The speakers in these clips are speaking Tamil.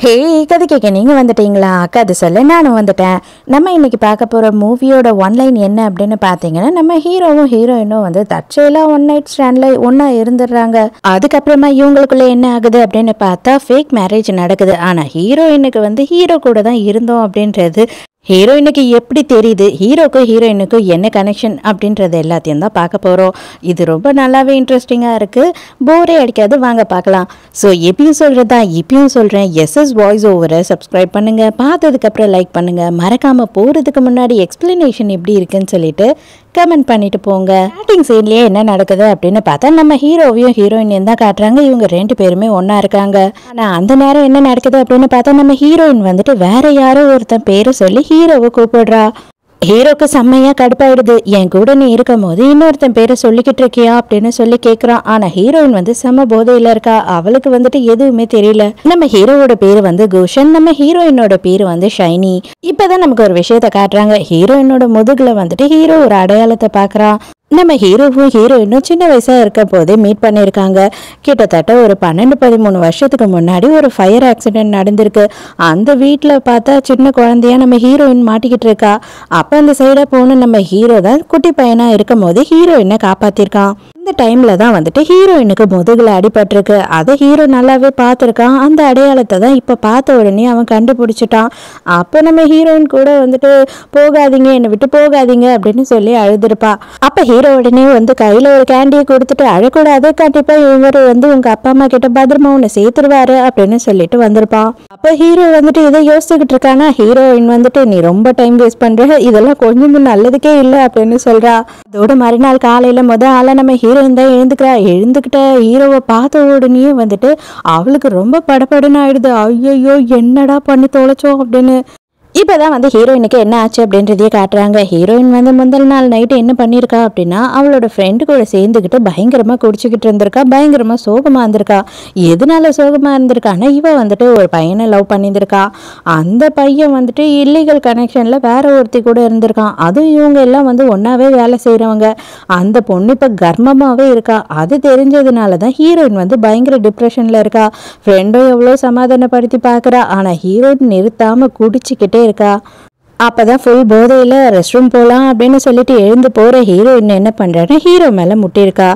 ஹே கதை கேட்க நீங்கள் வந்துட்டீங்களா? கதை சொல்ல நானும் வந்துட்டேன். நம்ம இன்னைக்கு பார்க்க போகிற மூவியோட ஒன்லைன் என்ன அப்படின்னு பார்த்தீங்கன்னா, நம்ம ஹீரோவும் ஹீரோயினும் வந்து தற்செயலாக ஒன் நைட் ஸ்டாண்டில் ஒன்றா இருந்துடுறாங்க. அதுக்கப்புறமா இவங்களுக்குள்ள என்ன ஆகுது அப்படின்னு பார்த்தா ஃபேக் மேரேஜ் நடக்குது. ஆனால் ஹீரோயினுக்கு வந்து ஹீரோ கூட தான் இருந்தோம் அப்படின்றது ஹீரோயினுக்கு எப்படி தெரியுது, ஹீரோக்கும் ஹீரோயினுக்கும் என்ன கனெக்ஷன் அப்படின்றது எல்லாத்தையும் தான் பார்க்க போகிறோம். இது ரொம்ப நல்லாவே இன்ட்ரெஸ்டிங்காக இருக்குது, போரே அடிக்காது. வாங்க பார்க்கலாம். ஸோ எப்பயும் சொல்கிறதா இப்பயும் சொல்கிறேன், எஸ்எஸ் வாய்ஸ் ஓவரை சப்ஸ்கிரைப் பண்ணுங்கள், பார்த்ததுக்கப்புறம் லைக் பண்ணுங்கள், மறக்காமல் போகிறதுக்கு முன்னாடி எக்ஸ்பிளனேஷன் எப்படி இருக்குன்னு சொல்லிட்டு கமெண்ட் பண்ணிட்டு போங்க. ஸ்டார்டிங் சீன்லேயே என்ன நடக்குது அப்படின்னு பார்த்தா நம்ம ஹீரோவையும் ஹீரோயினையும் தான் காட்டுறாங்க. இவங்க ரெண்டு பேருமே ஒன்றா இருக்காங்க. ஆனால் அந்த நேரம் என்ன நடக்குது அப்படின்னு பார்த்தா நம்ம ஹீரோயின் வந்துட்டு வேற யாரோ ஒருத்தன் பேரை சொல்லி ஹீரோவை கூப்பிடுறா. ஹீரோக்கு செம்மையா கடுப்பாயிடுது. என் கூட நீ இருக்கும் போது இன்னொருத்தன் பேரை சொல்லிக்கிட்டு இருக்கியா அப்படின்னு சொல்லி கேட்குறான். ஆனால் ஹீரோயின் வந்து செம்ம போதையில் இருக்கா. அவளுக்கு வந்துட்டு எதுவுமே தெரியல. நம்ம ஹீரோவோட பேரு வந்து குஷன், நம்ம ஹீரோயினோட பேரு வந்து ஷைனி. இப்போதான் நமக்கு ஒரு விஷயத்த காட்டுறாங்க. ஹீரோயினோட முதுகுல வந்துட்டு ஹீரோ ஒரு அடையாளத்தை பார்க்குறான். நம்ம ஹீரோவும் ஹீரோயினும் சின்ன வயசாக இருக்க போதே மீட் பண்ணியிருக்காங்க. கிட்டத்தட்ட ஒரு 12-13 வருஷத்துக்கு முன்னாடி ஒரு ஃபயர் ஆக்சிடென்ட் நடந்திருக்கு. அந்த வீட்டில் பார்த்தா சின்ன குழந்தையா நம்ம ஹீரோயின் மாட்டிக்கிட்டு இருக்கா. அப்போ அந்த சைடாக போன நம்ம ஹீரோ தான் குட்டி பையனாக இருக்கும் போது ஹீரோயினை காப்பாற்றிருக்கான். இந்த டைமில் தான் வந்துட்டு ஹீரோயினுக்கு முதுகில் அடிபட்டிருக்கு. அதை ஹீரோ நல்லாவே பார்த்துருக்கான். அந்த அடையாளத்தை தான் இப்போ பார்த்த உடனே அவன் கண்டுபிடிச்சிட்டான். அப்போ நம்ம ஹீரோயின் கூட வந்துட்டு போகாதீங்க, என்னை விட்டு போகாதீங்க அப்படின்னு சொல்லி அழுதுருப்பா. அப்போ ஹீரோ உடனே வந்து கையில் ஒரு கேண்டியை கொடுத்துட்டு அழக்கூடாது, கண்டிப்பாக இவர் வந்து உங்கள் அப்பா அம்மா கிட்ட பத்திரமா உன்னை சேர்த்துருவாரு அப்படின்னு சொல்லிட்டு வந்திருப்பான். அப்போ ஹீரோ வந்துட்டு இதை யோசிச்சுக்கிட்டு இருக்கானா, ஹீரோயின் வந்துட்டு நீ ரொம்ப டைம் வேஸ்ட் பண்ணுற, இதெல்லாம் கொஞ்சம் நல்லதுக்கே இல்லை அப்படின்னு சொல்கிறா. அதோட மறுநாள் காலையில் ஆள நம்ம ஹீரோயின் தான் எழுந்துக்கிறா. எழுந்துக்கிட்ட ஹீரோவை பார்த்த உடனே வந்துட்டு அவளுக்கு ரொம்ப படபடன்னு ஆயிடுது. ஐயோ என்னடா பண்ணி தொலைச்சோம் அப்படின்னு. இப்போதான் வந்து ஹீரோயினுக்கு என்ன ஆச்சு அப்படின்றதையே காட்டுறாங்க. ஹீரோயின் வந்து முதல் நாள் நைட்டு என்ன பண்ணியிருக்கா அப்படின்னா, அவளோட ஃப்ரெண்டு கூட சேர்ந்துக்கிட்டு பயங்கரமாக குடிச்சிக்கிட்டு இருந்திருக்கா. பயங்கரமாக சோகமாக இருந்திருக்கா. எதனால சோகமாக இருந்திருக்கான்னா, இவ வந்துட்டு ஒரு பையனை லவ் பண்ணியிருந்திருக்கா. அந்த பையன் வந்துட்டு இல்லீகல் கனெக்ஷனில் வேற ஒருத்தி கூட இருந்திருக்கான். அதுவும் இவங்க எல்லாம் வந்து ஒன்றாவே வேலை செய்கிறவங்க. அந்த பொண்ணு இப்போ கர்ப்பமாகவே இருக்கா. அது தெரிஞ்சதுனால தான் ஹீரோயின் வந்து பயங்கர டிப்ரெஷனில் இருக்கா. ஃப்ரெண்டும் எவ்வளோ சமாதானப்படுத்தி பார்க்குறா. ஆனால் ஹீரோயின் நிறுத்தாமல் குடிச்சிக்கிட்டே இருக்கா. அப்பதான் ஃபுல் போதையில் ரெஸ்ட் ரூம் போகலாம் அப்படின்னு சொல்லிட்டு எழுந்து போகிற ஹீரோயின் என்ன பண்ணுறான்னா ஹீரோ மேலே முட்டியிருக்கா.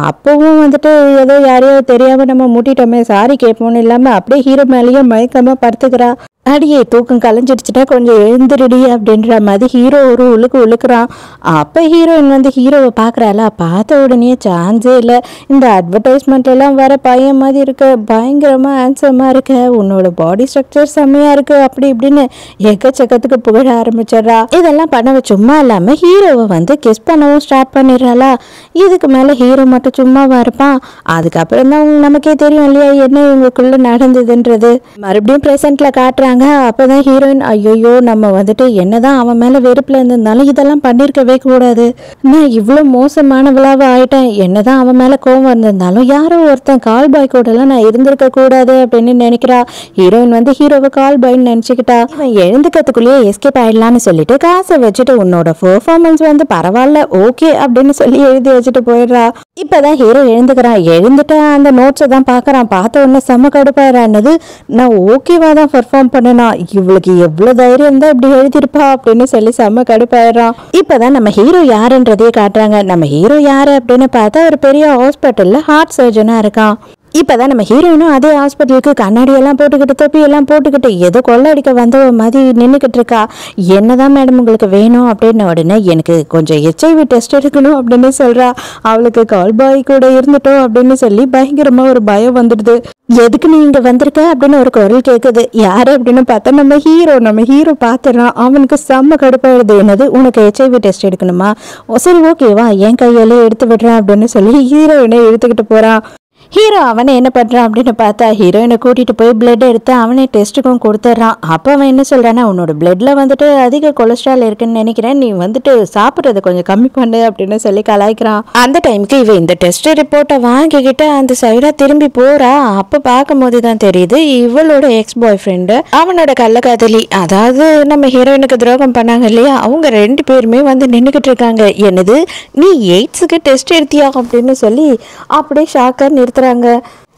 அப்போவும் வந்துட்டு ஏதோ யாரையோ தெரியாமல் நம்ம முட்டிட்டோமே சாரி கேட்போன்னு இல்லாமல் அப்படியே ஹீரோ மேலேயே மயக்கமாக படுத்துக்கிறா. அடியே தூக்கம் கலைஞ்சிடுச்சுட்டா கொஞ்சம் எழுந்துருடி அப்படின்ற மாதிரி ஹீரோ ஒரு உழுக்குறான். அப்போ ஹீரோயின் வந்து ஹீரோவை பார்க்குறாளா. பார்த்த உடனே சான்ஸே இல்லை, இந்த அட்வர்டைஸ்மெண்ட் எல்லாம் வர பையன் மாதிரி இருக்க, பயங்கரமாக ஹேண்ட்ஸமாக இருக்க, உன்னோட பாடி ஸ்ட்ரக்சர் செம்மையாக இருக்கு அப்படி இப்படின்னு எக்கச்சக்கத்துக்கு புகழ ஆரம்பிச்சிடுறா. இதெல்லாம் பண்ணவ சும்மா இல்லாமல் ஹீரோவை வந்து கிஸ் பண்ணவும் ஸ்டார்ட் பண்ணிடுறாளா. இதுக்கு மேலே ஹீரோ மட்டும் சும்மாவா இருப்பான். அதுக்கப்புறம் தான் நமக்கே தெரியும் இல்லையா என்ன இவங்களுக்குள்ள நடந்ததுன்றது. மறுபடியும் ப்ரெசென்ட்ல காட்டுறாங்க. அப்பதான் ஹீரோயின் ஐயோ நம்ம வந்துட்டு என்னதான் அவன் மேல வெறுப்புல இருந்திருந்தாலும் இதெல்லாம் பண்ணிருக்கவே கூடாது, நான் இவ்வளவு மோசமானவளாவா ஆயிட்டேன், என்னதான் அவன் மேல கோவம் இருந்திருந்தாலும் யாரோ ஒருத்தன் கால் பாய் கூட எல்லாம் நான் இருந்திருக்க கூடாது அப்படின்னு நினைக்கிறா. ஹீரோயின் வந்து ஹீரோவை கால் பாய்ன்னு நினைச்சுக்கிட்டா. இவன் எழுந்துக்கிறதுக்குள்ளேயே எஸ்கேப் ஆயிடலான்னு சொல்லிட்டு காசை வச்சுட்டு உன்னோட பெர்ஃபார்மன்ஸ் வந்து பரவாயில்ல ஓகே அப்படின்னு சொல்லி எழுதி வச்சுட்டு போயிடுறா. இப்பதான் ஹீரோ எழுந்துக்கிறான். எழுந்துட்டு அந்த நோட்ஸை தான் பாக்குறான். பார்த்த உடனே செம்ம கடுப்பாயிரானது. நான் ஓகேவா தான் பெர்ஃபார்ம் பண்ணனா, இவளுக்கு எவ்வளவு தைரியம் தான் இப்படி எழுதிருப்பா அப்படின்னு சொல்லி செம்ம கடுப்பாயிடுறான். இப்பதான் நம்ம ஹீரோ யாருன்றதையே காட்டுறாங்க. நம்ம ஹீரோ யாரு அப்படின்னு பார்த்தா ஒரு பெரிய ஹாஸ்பிட்டல்ல ஹார்ட் சர்ஜனா இருக்கான். இப்போதான் நம்ம ஹீரோயினும் அதே ஹாஸ்பிட்டலுக்கு கண்ணாடியெல்லாம் போட்டுக்கிட்டு தொப்பியெல்லாம் போட்டுக்கிட்டு ஏதோ கொள்ளை அடிக்க வந்த மாதிரி நின்றுக்கிட்டு இருக்கா. என்னதான் மேடம் உங்களுக்கு வேணும் அப்படின்னு உடனே எனக்கு கொஞ்சம் HIV டெஸ்ட் எடுக்கணும் அப்படின்னு சொல்கிறா. அவளுக்கு கால் பாய் கூட இருந்துட்டோம் அப்படின்னு சொல்லி பயங்கரமாக ஒரு பயம் வந்துடுது. எதுக்கு நீ இங்கே வந்திருக்க அப்படின்னு ஒரு குரல் கேட்குது. யார் அப்படின்னு பார்த்தா நம்ம ஹீரோ பார்த்துறான். அவனுக்கு செம்ம கடுப்பாயிடுது. என்னது உனக்கு HIV டெஸ்ட் எடுக்கணுமா, சரி ஓகேவா என் கையாலே எடுத்து விடுறேன் அப்படின்னு சொல்லி ஹீரோயினை எடுத்துக்கிட்டு போகிறான். ஹீரோ அவனை என்ன பண்ணுறான் அப்படின்னு பார்த்தா ஹீரோயினை கூட்டிகிட்டு போய் பிளட் எடுத்து அவனே டெஸ்ட்டுக்கும் கொடுத்துட்றான். அப்போ அவன் என்ன சொல்கிறான்னா உன்னோட பிளட்டில் வந்துட்டு அதிக கொலஸ்ட்ரால் இருக்குன்னு நினைக்கிறேன், நீ வந்துட்டு சாப்பிட்றத கொஞ்சம் கம்மி பண்ணு அப்படின்னு சொல்லி கலாய்க்கிறான். அந்த டைமுக்கு இவன் இந்த டெஸ்ட் ரிப்போர்ட்டை வாங்கிக்கிட்டு அந்த சைடாக திரும்பி போகிறா. அப்போ பார்க்கும்போது தான் தெரியுது இவளோட எக்ஸ் பாய் ஃப்ரெண்டு அவனோட கள்ளக்காதலி, அதாவது நம்ம ஹீரோயினுக்கு துரோகம் பண்ணாங்க இல்லையா, அவங்க ரெண்டு பேருமே வந்து நின்றுக்கிட்டு இருக்காங்க. என்னது நீ எய்ட்ஸுக்கு டெஸ்ட் எடுத்தியா அப்படின்னு சொல்லி அப்படியே ஷாக்காக நிறுத்துறாங்க.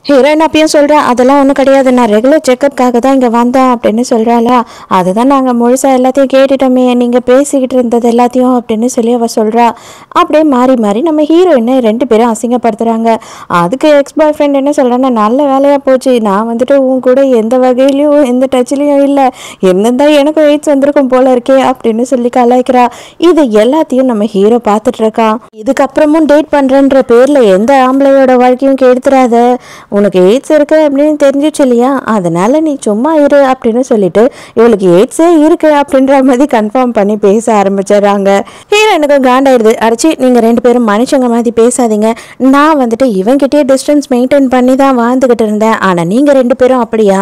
ஹீரோயின் அப்பயும் சொல்கிறேன், அதெல்லாம் ஒன்றும் கிடையாது, நான் ரெகுலர் செக்கப்காக தான் இங்கே வந்தேன் அப்படின்னு சொல்கிறாளா. அதுதான் நாங்கள் முழுசாக எல்லாத்தையும் கேட்டுட்டோமே, நீங்கள் பேசிக்கிட்டு இருந்தது எல்லாத்தையும் அப்படின்னு சொல்லி அவள் சொல்கிறா. அப்படியே மாறி மாறி நம்ம ஹீரோயினை 2 பேரும் அசிங்கப்படுத்துகிறாங்க. அதுக்கு எக்ஸ் பாய் ஃப்ரெண்ட் என்ன சொல்கிறேன்னா, நல்ல வேலையாக போச்சு, நான் வந்துட்டு உன் கூட எந்த வகையிலையும் எந்த டச்லேயும் இல்லை, என்னதான் எனக்கும் எய்ட்ஸ் வந்திருக்கும் போல இருக்கே அப்படின்னு சொல்லி கலாய்க்கிறா. இது எல்லாத்தையும் நம்ம ஹீரோ பார்த்துட்டு இருக்கான். இதுக்கப்புறமும் டேட் பண்ணுறன்ற பேரில் எந்த ஆம்பளையோட வாழ்க்கையும் கெடுத்துறாத, உனக்கு எய்ட்ஸ் இருக்கு அப்படின்னு தெரிஞ்சிச்சு இல்லையா, அதனால நீ சும்மா இரு அப்படின்னு சொல்லிட்டு இவளுக்கு எய்ட்ஸே இருக்கு அப்படின்ற மாதிரி கன்ஃபார்ம் பண்ணி பேச ஆரம்பிச்சிடறாங்க. ஹீரோயினுக்கு காண்டாயிடுது. அடிச்சு நீங்கள் 2 பேரும் மனுஷங்க மாதிரி பேசாதீங்க, நான் வந்துட்டு இவன்கிட்டயே டிஸ்டன்ஸ் மெயின்டைன் பண்ணி தான் வாழ்ந்துக்கிட்டு இருந்தேன், ஆனால் நீங்கள் 2 பேரும் அப்படியா,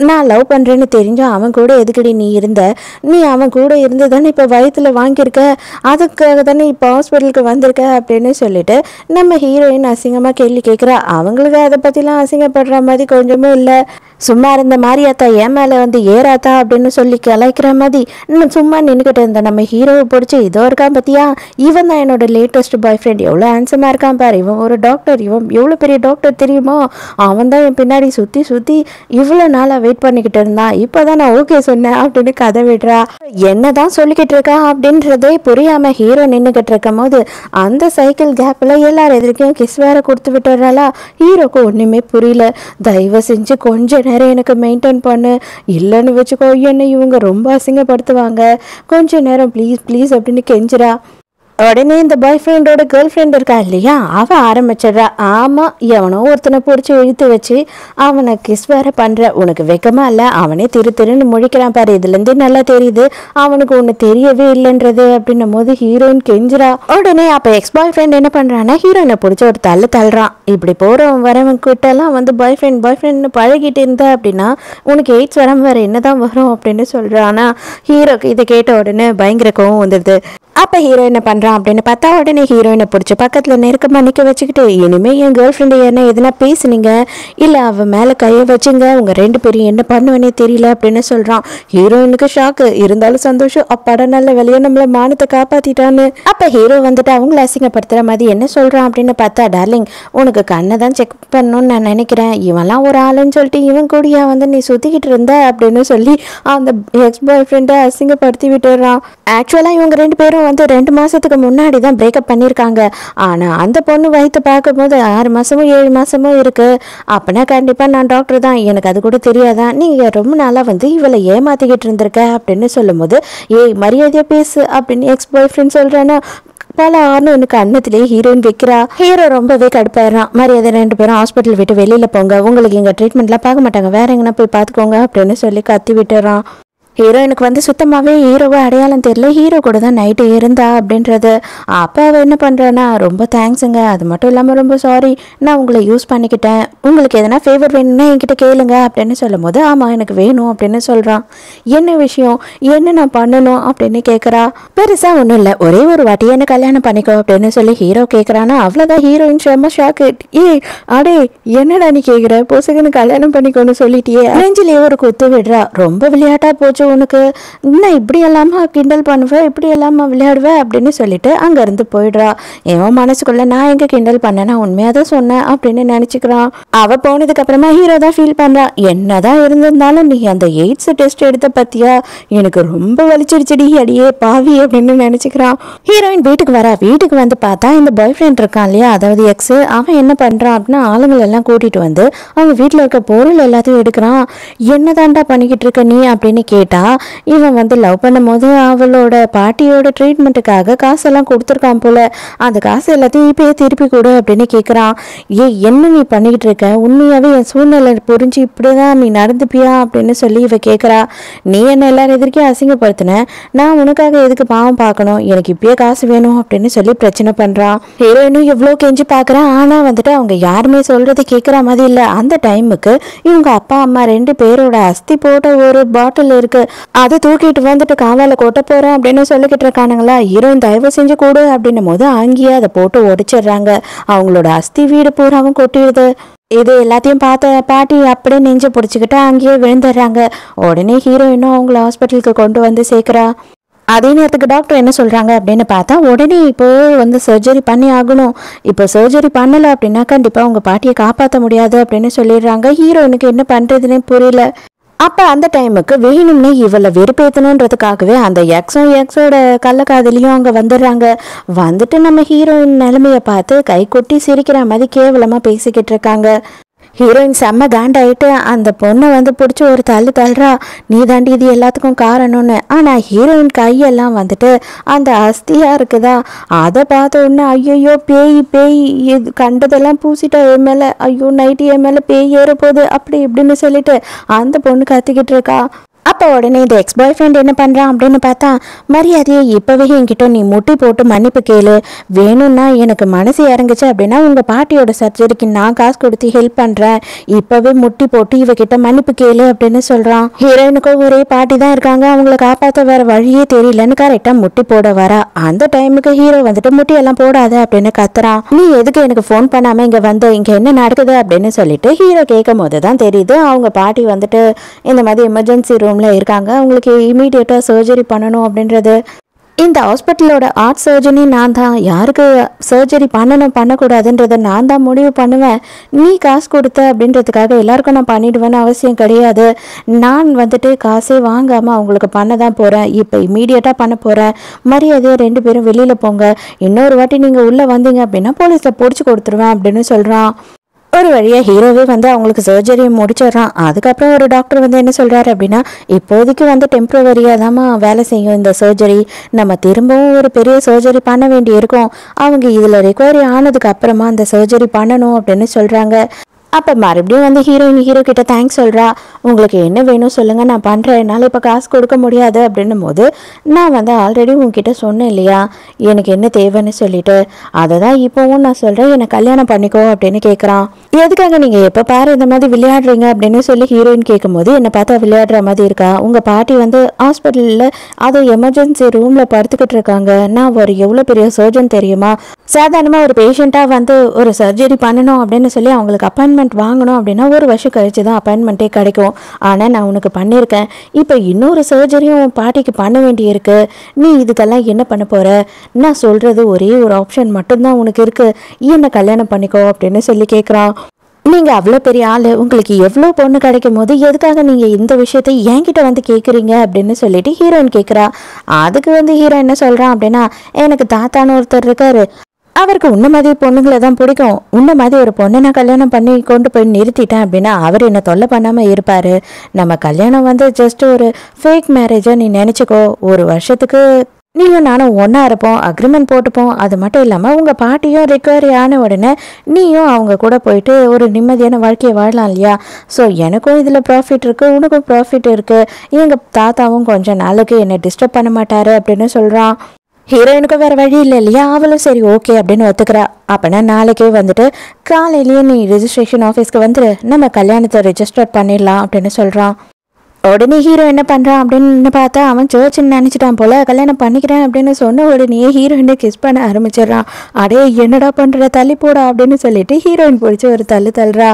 நான் லவ் பண்ணுறேன்னு தெரிஞ்சும் அவன் கூட எதுக்கடி நீ இருந்த, நீ அவன் கூட இருந்து தானே இப்போ வயிற்றுல வாங்கியிருக்க, அதுக்காக தானே இப்போ ஹாஸ்பிட்டலுக்கு வந்திருக்க அப்படின்னு சொல்லிட்டு நம்ம ஹீரோயின் அசிங்கமாக கேள்வி கேட்குறா. அவங்களுக்கு அதை பற்றிலாம் அசிங்கப்படுற மாதிரி கொஞ்சமும் இல்லை. சும்மா இருந்த மாரியாத்தா என் மேலே வந்து ஏறாத்தா அப்படின்னு சொல்லி கலாய்க்கிற மாதிரி இன்னும் சும்மா நின்றுக்கிட்டு இருந்த நம்ம ஹீரோவை பிடிச்சி இதோ இருக்கான் பார்த்தியா, இவன் தான் என்னோட லேட்டஸ்ட் பாய் ஃப்ரெண்ட், எவ்வளோ ஹேண்ட்ஸமாக இருக்கான் பாரு, இவன் ஒரு டாக்டர், இவன் எவ்வளோ பெரிய டாக்டர் தெரியுமோ, அவன் தான் என் பின்னாடி சுற்றி சுற்றி இவ்வளோ நாளாக வெயிட் பண்ணிக்கிட்டு இருந்தான், இப்போ தான் நான் ஓகே சொன்னேன் அப்படின்னு கதை விடுறா. என்ன தான் சொல்லிக்கிட்டு இருக்கா அப்படின்றதே புரியாமல் ஹீரோ நின்றுக்கிட்டு இருக்கும் போது அந்த சைக்கிள் கேப்பில் எல்லார் எதிர்க்கும் கிஸ் வேற கொடுத்து விட்டுறாளா. ஹீரோக்கு ஒன்றுமே புரியல. தயவு செஞ்சு கொஞ்ச நேரம் எனக்கு மெயின்டைன் பண்ணு, இல்லைன்னு வச்சுக்கோ என்ன இவங்க ரொம்ப அசிங்கப்படுத்துவாங்க, கொஞ்ச நேரம் ப்ளீஸ் ப்ளீஸ் அப்படின்னு கெஞ்சுறா. உடனே இந்த பாய் ஃப்ரெண்டோட கேர்ள் ஃப்ரெண்ட் இருக்கா இல்லையா, அவன் ஆரம்பிச்சிடுறா. ஆமாம், எவனோ ஒருத்தனை பிடிச்சி இழுத்து வச்சு அவனை கிஸ் வேற பண்ணுற, உனக்கு வெக்கமா இல்லை, அவனே திருன்னு முழிக்கிறான் பாரு, இதுலேருந்தே நல்லா தெரியுது அவனுக்கு ஒன்று தெரியவே இல்லைன்றது அப்படின்னும் போது ஹீரோயின் கெஞ்சுறா. உடனே அப்போ எக்ஸ் பாய் ஃப்ரெண்ட் என்ன பண்ணுறான்னா ஹீரோயினை பிடிச்சி ஒரு தள்ளுறான். இப்படி போகிறவன் வரவன் கிட்டலாம் வந்து பாய் ஃப்ரெண்ட்னு பழகிட்டு இருந்தா அப்படின்னா உனக்கு எய்ட்ஸ் வராமல் வேறு என்ன தான் வரும் அப்படின்னு சொல்கிறானா. ஹீரோக்கு இதை கேட்ட உடனே பயங்கர கோவம் வந்துடுது. அப்போ ஹீரோ என்ன பண்ணுறான் அப்படின்னு பார்த்தா உடனே ஹீரோயினை பிடிச்சி பக்கத்தில் நெருக்கமாக நிற்க வச்சுக்கிட்டு, இனிமேல் என் கேர்ள் ஃப்ரெண்டு என்ன எதுனா பேசுனீங்க இல்லை அவன் மேலே கையை வச்சுங்க, உங்கள் 2 பேரும் என்ன பண்ணுவேனே தெரியல அப்படின்னு சொல்கிறான். ஹீரோயினுக்கு ஷாக்கு, இருந்தாலும் சந்தோஷம், அப்பாட நல்ல வேலையை நம்மளை மானத்தை காப்பாற்றிட்டான்னு. அப்போ ஹீரோ வந்துட்டு அவங்கள அசிங்கப்படுத்துகிற மாதிரி என்ன சொல்கிறான் அப்படின்னு பார்த்தா, டார்லிங் உனக்கு கண்ணை தான் செக் பண்ணணும்னு நான் நினைக்கிறேன், இவன்லாம் ஒரு ஆளுன்னு சொல்லிட்டு இவன் கூடியா வந்து நீ சுற்றிக்கிட்டு இருந்த அப்படின்னு சொல்லி அந்த எக்ஸ் பாய் ஃப்ரெண்டை அசிங்கப்படுத்தி விட்டுறான். ஆக்சுவலாக இவங்க 2 பேரும் வந்து 2 மாதத்துக்கு முன்னாடி தான் பிரேக்கப் பண்ணியிருக்காங்க. ஆனால் அந்த பொண்ணு வயிற்று பார்க்கும்போது 6 மாதமும் 7 மாதமும் இருக்குது. அப்படின்னா கண்டிப்பாக நான் டாக்டர் தான், எனக்கு அது கூட தெரியாதான், நீங்கள் ரொம்ப நாளாக வந்து இவளை ஏமாற்றிக்கிட்டு இருந்திருக்க அப்படின்னு சொல்லும்போது, ஏய் மரியாதையாக பேசு அப்படின்னு எக்ஸ் பாய் ஃப்ரெண்ட் சொல்கிறேன்னா பல ஆர்னு கண்ணத்திலேயே ஹீரோயின் வைக்கிறா. ஹீரோ ரொம்பவே கடுப்பாயிடுறான். மரியாதை 2 பேரும் ஹாஸ்பிட்டல் விட்டு வெளியில் போங்க, உங்களுக்கு இங்கே ட்ரீட்மெண்ட்லாம் பார்க்க மாட்டாங்க, வேற எங்கன்னா போய் பார்த்துக்கோங்க அப்படின்னு சொல்லி கத்தி விட்டுறான். ஹீரோயினுக்கு வந்து சுத்தமாகவே ஹீரோவை அடையாளம் தெரியல, ஹீரோ கூட தான் நைட்டு இருந்தா அப்படின்றது. அப்போ அவள் என்ன பண்ணுறான்னா, ரொம்ப தேங்க்ஸுங்க, அது மட்டும் இல்லாமல் ரொம்ப சாரி, நான் உங்களை யூஸ் பண்ணிக்கிட்டேன், உங்களுக்கு எதனா ஃபேவர் வேணும்னா என்கிட்ட கேளுங்க அப்படின்னு சொல்லும் போது, ஆமாம் எனக்கு வேணும் அப்படின்னு சொல்கிறான். என்ன விஷயம், என்ன நான் பண்ணணும் அப்படின்னு கேட்குறா. பெருசாக ஒன்றும் இல்லை, ஒரே ஒரு வாட்டி என்ன கல்யாணம் பண்ணிக்கோ அப்படின்னு சொல்லி ஹீரோ கேட்குறான்னா அவ்வளோதான். ஹீரோயின் செம்ம ஷாக்கு. ஏய் அடே என்னடா நீ கேட்குற, பொசுக்குன்னு கல்யாணம் பண்ணிக்கோன்னு சொல்லிட்டியே, நெஞ்சிலேயே ஒரு குத்து விடுறா. ரொம்ப விளையாட்டாக போச்சு உனக்கு, இன்னும் இப்படி எல்லாமா கிண்டல் பண்ணுவேன், இப்படி எல்லாமா விளையாடுவேன் அப்படின்னு சொல்லிட்டு அங்கேருந்து போயிடுறா. எவன் மனசுக்குள்ள நான் எங்க கிண்டல் பண்ணேன்னா உண்மையாக தான் சொன்னேன் அப்படின்னு நினச்சிக்கிறான். அவள் போனதுக்கு அப்புறமா ஹீரோ தான் ஃபீல் பண்ணுறா. என்னதான் இருந்திருந்தாலும் நீ அந்த எய்ட்ஸ் டெஸ்ட் எடுத்த பத்தியா, எனக்கு ரொம்ப வலிச்சிடுச்சடி அடியே பாவி அப்படின்னு நினச்சிக்கிறான். ஹீரோயின் வீட்டுக்கு வரா. வீட்டுக்கு வந்து பார்த்தா இந்த பாய் ஃப்ரெண்ட் இருக்கான் இல்லையா, அதாவது எக்ஸ், அவன் என்ன பண்ணுறான் அப்படின்னா ஆளுங்களெல்லாம் கூட்டிகிட்டு வந்து அவங்க வீட்டில் இருக்க பொருள் எல்லாத்தையும் எடுக்கிறான். என்னதான்டா பண்ணிக்கிட்டு இருக்க நீ அப்படின்னு கேட்டா, இவன் வந்து லவ் பண்ணும் போது அவளோட பாட்டியோட ட்ரீட்மெண்ட்டுக்காக காசெல்லாம் கொடுத்துருக்கான் போல, அந்த காசு எல்லாத்தையும் இப்பயே திருப்பி கொடு அப்படின்னு கேட்குறான். என்ன நீ பண்ணிக்கிட்டு இருக்க, உண்மையாகவே என் சூழ்நிலை புரிஞ்சு இப்படிதான் நீ நடந்துப்பியா அப்படின்னு சொல்லி இவ கேட்குறா. நீ என்ன எல்லாரும் எதிர்க்கே அசிங்கப்படுத்தின, நான் உனக்காக எதுக்கு பாவம் பார்க்கணும், எனக்கு இப்பயே காசு வேணும் அப்படின்னு சொல்லி பிரச்சனை பண்ணுறான். ஹீரோயினும் எவ்வளோ கெஞ்சி பார்க்குறான். ஆனால் வந்துட்டு அவங்க யாருமே சொல்கிறது கேட்குற மாதிரி இல்லை. அந்த டைமுக்கு இவங்க அப்பா அம்மா 2 பேரோட அஸ்தி போட்ட ஒரு பாட்டில் இருக்கு, அதை தூக்கிட்டு வந்துட்டு காவால கொட்ட போறேன் அப்படின்னு சொல்லிக்கிட்டு இருக்கானுங்களா. ஹீரோயின் தயவு செஞ்சு கூடு அப்படின்னும் போது அங்கேயே அதை போட்டு உடைச்சிடுறாங்க. அவங்களோட அஸ்தி வீடு பூராவும் கொட்டிடுது. இது எல்லாத்தையும் பார்த்த பாட்டி அப்படியே நெஞ்சு பிடிச்சிக்கிட்டு அங்கேயே விழுந்துடுறாங்க. உடனே ஹீரோயினும் அவங்கள ஹாஸ்பிட்டலுக்கு கொண்டு வந்து சேர்க்குறா. அதே நேரத்துக்கு டாக்டர் என்ன சொல்கிறாங்க அப்படின்னு பார்த்தா, உடனே இப்போ வந்து சர்ஜரி பண்ணி ஆகணும், இப்போ சர்ஜரி பண்ணலை அப்படின்னா கண்டிப்பாக உங்கள் பாட்டியை காப்பாற்ற முடியாது அப்படின்னு சொல்லிடுறாங்க. ஹீரோயினுக்கு என்ன பண்ணுறதுன்னே புரியல. அப்போ அந்த டைமுக்கு வேணும்னே இவளை வெறுப்பேற்றணுன்றதுக்காகவே அந்த எக்ஸோட கள்ளக்காதலியும் அங்கே வந்துடுறாங்க. வந்துட்டு நம்ம ஹீரோயின் நிலைமையை பார்த்து கை கொட்டி சிரிக்கிற மாதிரி கேவலமாக பேசிக்கிட்டு இருக்காங்க. ஹீரோயின் செம்ம காண்டாயிட்டு அந்த பொண்ணை வந்து பிடிச்சி ஒரு தள்ளுறா, நீ தாண்டி இது எல்லாத்துக்கும் காரணம்னு. ஆனால் ஹீரோயின் கையெல்லாம் வந்துட்டு அந்த அஸ்தியாக இருக்குதா, அதை பார்த்த உடனே ஐயோ பேய் பேய் இது கண்டதெல்லாம் பூசிட்டா என் மேலே, ஐயோ நைட்டு என் மேலே பேய் ஏற போகுது அப்படி இப்படின்னு சொல்லிட்டு அந்த பொண்ணு கத்திக்கிட்டு இருக்கா. அப்போ உடனே இந்த எக்ஸ் பாய் ஃப்ரெண்ட் என்ன பண்ணுறான் அப்படின்னு பார்த்தா, மரியாதையை இப்போவே என்கிட்ட நீ முட்டி போட்டு மன்னிப்பு கேளு, வேணும்னா எனக்கு மனசு இறங்குச்சு அப்படின்னா உங்கள் பாட்டியோட சர்ஜரிக்கு நான் காசு கொடுத்து ஹெல்ப் பண்ணுறேன், இப்போவே முட்டி போட்டு இவகிட்ட மன்னிப்பு கேளு அப்படின்னு சொல்கிறான். ஹீரோயினுக்கும் ஒரே பாட்டி தான் இருக்காங்க, அவங்கள காப்பாற்ற வேற வழியே தெரியலன்னு கரெக்டாக முட்டி போட வரா. அந்த டைமுக்கு ஹீரோ வந்துட்டு முட்டியெல்லாம் போடாத அப்படின்னு கத்துறான். நீ எதுக்கு எனக்கு ஃபோன் பண்ணாமல் இங்கே வந்து இங்கே என்ன நடக்குது அப்படின்னு சொல்லிட்டு ஹீரோ கேட்கும் போது தான் தெரியுது அவங்க பாட்டி வந்துட்டு இந்த மாதிரி எமர்ஜென்சி ரூம் இருக்காங்க, அவங்களுக்கு இமீடியட்டா சர்ஜரி பண்ணணும் அப்படின்றது. இந்த ஹாஸ்பிட்டலோட ஆர்ட் சர்ஜனி நான் தான், யாருக்கு சர்ஜரி பண்ணணும் பண்ணக்கூடாதுன்றதை நான் தான் முடிவு பண்ணுவேன், நீ காசு கொடுத்த அப்படின்றதுக்காக எல்லாருக்கும் நான் பண்ணிடுவேன்னு அவசியம் கிடையாது, நான் வந்துட்டு காசே வாங்காமல் அவங்களுக்கு பண்ண தான் போகிறேன், இப்போ இமீடியட்டாக பண்ண போகிறேன், மரியாதையை 2 பேரும் வெளியில் போங்க, இன்னொரு வாட்டி நீங்கள் உள்ளே வந்தீங்க அப்படின்னா போலீஸில் பிடிச்சி கொடுத்துருவேன் அப்படின்னு சொல்கிறான். ஒரு வழியாக ஹீரோவே வந்து அவங்களுக்கு சர்ஜரியை முடிச்சிடறான். அதுக்கப்புறம் ஒரு டாக்டர் வந்து என்ன சொல்கிறாரு அப்படின்னா, இப்போதைக்கு வந்து டெம்ப்ரவரியாக தான் வேலை செய்யும் இந்த சர்ஜரி, நம்ம திரும்பவும் ஒரு பெரிய சர்ஜரி பண்ண வேண்டி இருக்கும், அவங்க இதில் ரெக்கவரி ஆனதுக்கு அப்புறமா அந்த சர்ஜரி பண்ணணும் அப்படின்னு சொல்கிறாங்க. அப்போ மறுபடியும் வந்து ஹீரோ கிட்ட தேங்க்ஸ் சொல்கிறா, உங்களுக்கு என்ன வேணும் சொல்லுங்கள் நான் பண்ணுறேன், என்னால் இப்போ காசு கொடுக்க முடியாது அப்படின்னும் போது, நான் வந்து ஆல்ரெடி உங்ககிட்ட சொன்னேன் இல்லையா எனக்கு என்ன தேவைன்னு சொல்லிட்டு, அதை தான் இப்போவும் நான் சொல்கிறேன், என்னை கல்யாணம் பண்ணிக்கோ அப்படின்னு கேட்குறான். எதுக்காக நீங்கள் எப்போ பாரு இந்த மாதிரி விளையாடுறீங்க அப்படின்னு சொல்லி ஹீரோயின் கேட்கும்போது, என்னை பார்த்தா விளையாடுற மாதிரி இருக்கா, உங்கள் பாட்டி வந்து ஹாஸ்பிட்டலில் அது எமர்ஜென்சி ரூமில் படுத்துக்கிட்டு இருக்காங்க, நான் ஒரு எவ்வளோ பெரிய சர்ஜன் தெரியுமா, சாதாரணமாக ஒரு பேஷண்ட்டாக வந்து ஒரு சர்ஜரி பண்ணணும் அப்படின்னு சொல்லி அவங்களுக்கு அப்பாயின்மெண்ட் வாங்கணும் அப்படின்னா 1 வருஷம் கழிச்சு தான் அப்பாயின்மெண்ட்டே கிடைக்கும், ஆனால் நான் உனக்கு பண்ணியிருக்கேன், இப்போ இன்னொரு சர்ஜரியும் பாட்டிக்கு பண்ண வேண்டியிருக்கு, நீ இதுக்கெல்லாம் என்ன பண்ண போகிற, நான் சொல்கிறது ஒரே ஒரு ஆப்ஷன் மட்டும்தான் உனக்கு இருக்குது, என்னை கல்யாணம் பண்ணிக்கோ அப்படின்னு சொல்லி கேட்குறான். நீங்கள் அவ்வளோ பெரிய ஆள், உங்களுக்கு எவ்வளோ பொண்ணு கிடைக்கும் போது எதுக்காக நீங்கள் இந்த விஷயத்தை என்கிட்ட வந்து கேட்குறீங்க அப்படின்னு சொல்லிட்டு ஹீரோயின் கேட்குறா. அதுக்கு வந்து ஹீரோ என்ன சொல்கிறான் அப்படின்னா, எனக்கு தாத்தான்னு ஒருத்தர் இருக்காரு, அவருக்கு உன்ன மாதிரி பொண்ணுங்களை தான் பிடிக்கும், உன்ன மாதிரி ஒரு பொண்ணை நான் கல்யாணம் பண்ணி கொண்டு போய் நிறுத்திட்டேன் அப்படின்னா அவர் என்னை தொல்லை பண்ணாமல் இருப்பார், நம்ம கல்யாணம் வந்து ஜஸ்ட் ஒரு ஃபேக் மேரேஜாக நீ நினச்சிக்கோ, 1 வருஷத்துக்கு நீயும் நானும் ஒன்றா இருப்போம், அக்ரிமெண்ட் போட்டுப்போம், அது மட்டும் இல்லாமல் உங்கள் பாட்டியும் ரிக்கவரி ஆன உடனே நீயும் அவங்க கூட போயிட்டு ஒரு நிம்மதியான வாழ்க்கையை வாழலாம் இல்லையா, ஸோ எனக்கும் இதில் ப்ராஃபிட் இருக்குது உனக்கும் ப்ராஃபிட் இருக்குது, எங்கள் தாத்தாவும் கொஞ்சம் நாளுக்கு என்னை டிஸ்டர்ப் பண்ண மாட்டார் அப்படின்னு சொல்கிறான். ஹீரோயினுக்கும் வேறு வழி இல்லை இல்லையா, அவளும் சரி ஓகே அப்படின்னு ஒத்துக்கிறா. அப்போனா நாளைக்கே வந்துட்டு காலையிலேயே நீ ரெஜிஸ்ட்ரேஷன் ஆஃபீஸ்க்கு வந்துடு, நம்ம கல்யாணத்தை ரெஜிஸ்டர் பண்ணிடலாம் அப்படின்னு சொல்கிறான். உடனே ஹீரோ என்ன பண்ணுறான் அப்படின்னு பார்த்தா, அவன் சர்ச்சுன்னு நினச்சிட்டான் போல, கல்யாணம் பண்ணிக்கிறேன் அப்படின்னு சொன்ன உடனே ஹீரோயினை கிஸ் பண்ண ஆரம்பிச்சிடறான். அடே என்னடா பண்ணுற, தள்ளி போடா அப்படின்னு சொல்லிட்டு ஹீரோயின் பிடிச்சி ஒரு தள்ளுறா.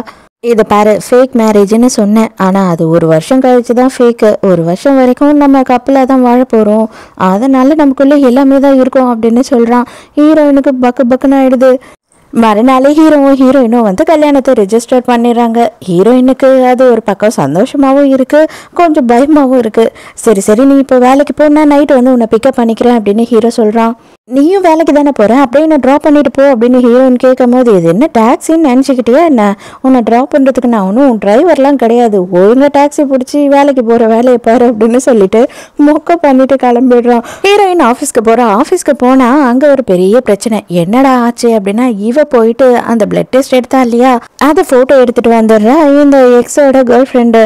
இதை பாரு, ஃபேக் மேரேஜ்னு சொன்னேன், ஆனால் அது 1 வருஷம் கழிச்சு தான் ஃபேக்கு, 1 வருஷம் வரைக்கும் நம்ம கப்பலாக தான் வாழ போகிறோம், அதனால நமக்குள்ளே எல்லாமே தான் இருக்கும் அப்படின்னு சொல்கிறான். ஹீரோயினுக்கு பக்குன்னு ஆயிடுது. மறுநாளே ஹீரோவும் ஹீரோயினும் வந்து கல்யாணத்தை ரெஜிஸ்டர் பண்ணிடுறாங்க. ஹீரோயினுக்கு அது ஒரு பக்கம் சந்தோஷமாகவும் இருக்குது, கொஞ்சம் பயமாகவும் இருக்குது. சரி நீ இப்போ வேலைக்கு போனா நைட்டு வந்து உன்னை பிக்கப் பண்ணிக்கிறேன் அப்படின்னு ஹீரோ சொல்கிறான். நீயும் வேலைக்கு தானே போகிறேன், அப்படியே என்ன ட்ராப் பண்ணிட்டு போ அப்படின்னு ஹீரோயின் கேட்கும் போது, இது என்ன டாக்ஸின்னு நினச்சிக்கிட்டியா என்ன, உன்னை ட்ராப் பண்ணுறதுக்கு நான் ஒன்றும் டிரைவர்லாம் கிடையாது, ஒழுங்காக டாக்ஸி பிடிச்சி வேலைக்கு போகிற வேலையை பாரு அப்படின்னு சொல்லிட்டு மொக்க பண்ணிட்டு கிளம்பிடுறான். ஹீரோயின் ஆஃபீஸ்க்கு போகிறா. ஆஃபீஸ்க்கு போனால் அங்கே ஒரு பெரிய பிரச்சனை. என்னடா ஆச்சு அப்படின்னா, இவ போயிட்டு அந்த பிளட் டெஸ்ட் எடுத்தா இல்லையா, அதை ஃபோட்டோ எடுத்துகிட்டு வந்துடுறா இந்த எக்ஸோட கேர்ள் ஃப்ரெண்டு.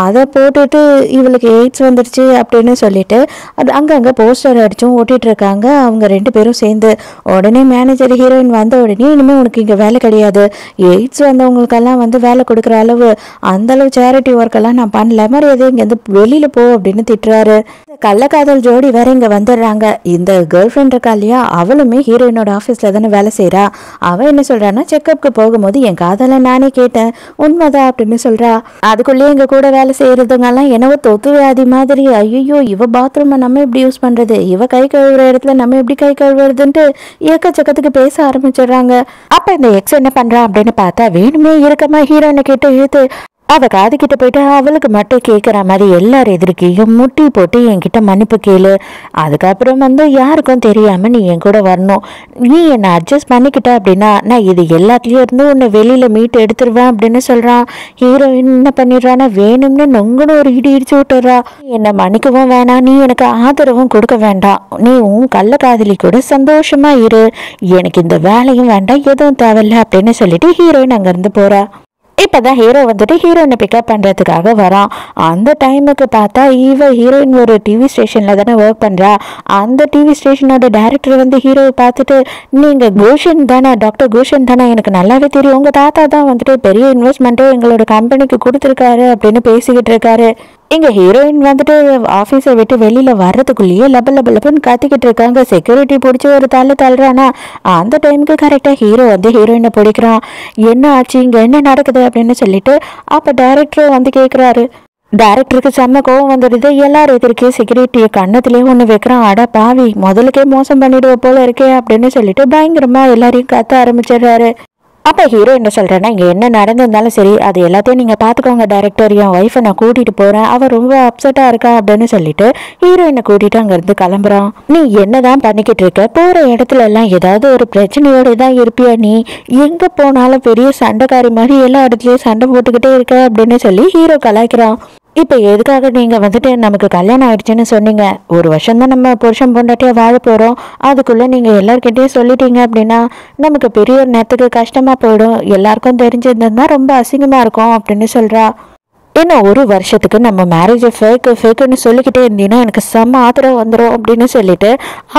அதை போட்டுட்டு இவளுக்கு எய்ட்ஸ் வந்துடுச்சு அப்படின்னு சொல்லிட்டு அது அங்கங்கே போஸ்டர் அடிச்சும் ஓட்டிகிட்டு இருக்காங்க அவங்க 2 பேரும் சேர்ந்து. உடனே மேனேஜர் ஹீரோயின் வந்த உடனே, இனிமேல் உனக்கு இங்கே வேலை கிடையாது, எய்ட்ஸ் வந்தவங்களுக்கெல்லாம் வந்து வேலை கொடுக்குற அளவு அந்த அளவு சேரிட்டி ஒர்க்கெல்லாம் நான் பண்ணல, மாதிரி எதோ இங்கேருந்து வெளியில் போ அப்படின்னு திட்டுறாரு. இந்த கள்ளக்காதல் ஜோடி வேற இங்க வந்துடுறாங்க. இந்த கேர்ள் ஃப்ரெண்ட் இருக்கா இல்லையா, அவளுமே ஹீரோயினோட ஆஃபீஸ்ல தானே வேலை செய்யறா. அவ என்ன சொல்றான்னா, செக்அப்க்கு போகும்போது என் காதல நானே கேட்டேன், உண்மைதான் அப்படின்னு சொல்றா. அதுக்குள்ளேயே எங்க கூட வேலை செய்யறதுங்கெல்லாம் என்னவோ தொத்து வியாதி மாதிரி, ஐயோ இவ பாத்ரூமை நம்ம எப்படி யூஸ் பண்றது, இவ கை கழுவுற இடத்துல நம்ம எப்படி கை கழுவுறதுன்ட்டு ஏக்கச்சக்கத்துக்கு பேச ஆரம்பிச்சிடுறாங்க. அப்ப இந்த எக்ஸ் என்ன பண்றா அப்படின்னு பார்த்தா, வேணுமே இருக்கமா ஹீரோயினை கேட்டு இழுத்து அவ காது கிட்ட போயிட்டு அவளுக்கு மட்டும் கேட்குற மாதிரி எல்லாரும் எதிர்க்கையும் முட்டி போட்டு என்கிட்ட மன்னிப்பு கேளு, அதுக்கப்புறம் யாருக்கும் தெரியாம நீ என் கூட வரணும், நீ என்னை அட்ஜஸ்ட் பண்ணிக்கிட்ட அப்படின்னா நான் இது எல்லாத்துலயும் இருந்து உன்னை வெளியில மீட்டு எடுத்துருவேன் அப்படின்னு சொல்றான். ஹீரோயின் என்ன பண்ணிடுறான்னா, வேணும்னு நொங்குன்னு ஒரு இடி இடிச்சு விட்டுறா. என்னை மன்னிக்கவும் வேணாம், நீ எனக்கு ஆதரவும் கொடுக்க வேண்டாம், நீ உன் கள்ள காதலி கூட சந்தோஷமா இரு, எனக்கு இந்த வேலையும் வேண்டாம் எதுவும் தேவையில்லை அப்படின்னு சொல்லிட்டு ஹீரோயின் அங்கிருந்து போறா. இப்பதான் ஹீரோ ஹீரோயினை பிக்கப் பண்றதுக்காக வரான். அந்த டைமுக்கு பார்த்தா இவ ஹீரோயின் ஒரு டிவி ஸ்டேஷன்ல தானே ஒர்க் பண்றா. அந்த டிவி ஸ்டேஷனோட டைரக்டர் ஹீரோவை பார்த்துட்டு, நீங்க கோஷன் தானே, டாக்டர் கோஷன் தானே, எனக்கு நல்லாவே தெரியும், உங்க தாத்தா தான் பெரிய இன்வெஸ்ட்மெண்ட்டே எங்களோட கம்பெனிக்கு கொடுத்துருக்காரு அப்படின்னு பேசிக்கிட்டு இருக்காரு. இங்க ஹீரோயின் ஆபீஸை விட்டு வெளியில வர்றதுக்குள்ளேயே லபன்னு கத்திக்கிட்டு இருக்காங்க. செக்யூரிட்டி பிடிச்சி ஒரு தள்ளுறானா. அந்த டைமுக்கு கரெக்டா ஹீரோ ஹீரோயினை பிடிக்கிறான். என்ன ஆச்சு, இங்க என்ன நடக்குது அப்படின்னு சொல்லிட்டு அப்ப டைரக்டரும் கேக்குறாரு. டைரக்டருக்கு செம்ம கோவம் வந்துடுது. எல்லாரும் எதிர்க்கே செக்யூரிட்டியை கண்ணத்திலேயே ஒண்ணு வைக்கிறான். அட பாவி, முதலுக்கே மோசம் பண்ணிடுவ போல இருக்கே அப்படின்னு சொல்லிட்டு பயங்கரமா எல்லாரையும் கத்த ஆரம்பிச்சிடுறாரு. அப்போ ஹீரோ என்ன சொல்கிறேன்னா, இங்கே என்ன நடந்திருந்தாலும் சரி அது எல்லாத்தையும் நீங்கள் பார்த்துக்கோங்க டைரக்டர், என் ஒய்ஃபை நான் கூட்டிகிட்டு போகிறேன், அவள் ரொம்ப அப்செட்டாக இருக்கா அப்படின்னு சொல்லிட்டு ஹீரோயினை கூட்டிகிட்டு அங்கேருந்து கிளம்புறான். நீ என்னதான் பண்ணிக்கிட்டு இருக்க, போகிற இடத்துல எல்லாம் ஏதாவது ஒரு பிரச்சனையோடு தான் இருப்பியா, நீ எங்கே போனாலும் பெரிய சண்டைக்காரி மாதிரி எல்லா இடத்துலையும் சண்டை போட்டுக்கிட்டே இருக்க அப்படின்னு சொல்லி ஹீரோ கலாய்க்கிறான். இப்போ எதுக்காக நீங்கள் நமக்கு கல்யாணம் ஆயிடுச்சுன்னு சொன்னீங்க, ஒரு வருஷம் தான் நம்ம புருஷன் பொண்டாட்டியாக வாழ போகிறோம், அதுக்குள்ளே நீங்கள் எல்லார்கிட்டையும் சொல்லிட்டீங்க அப்படின்னா நமக்கு பெரிய நேரத்துக்கு கஷ்டமாக போயிடும், எல்லாருக்கும் தெரிஞ்சிருந்ததுன்னா ரொம்ப அசிங்கமாக இருக்கும் அப்படின்னு சொல்கிறா. இன்னும் ஒரு வருஷத்துக்கு நம்ம மேரேஜை ஃபேக்குன்னு சொல்லிக்கிட்டே இருந்தீங்கன்னா எனக்கு செம்ம ஆத்திரம் வந்துடும் அப்படின்னு சொல்லிட்டு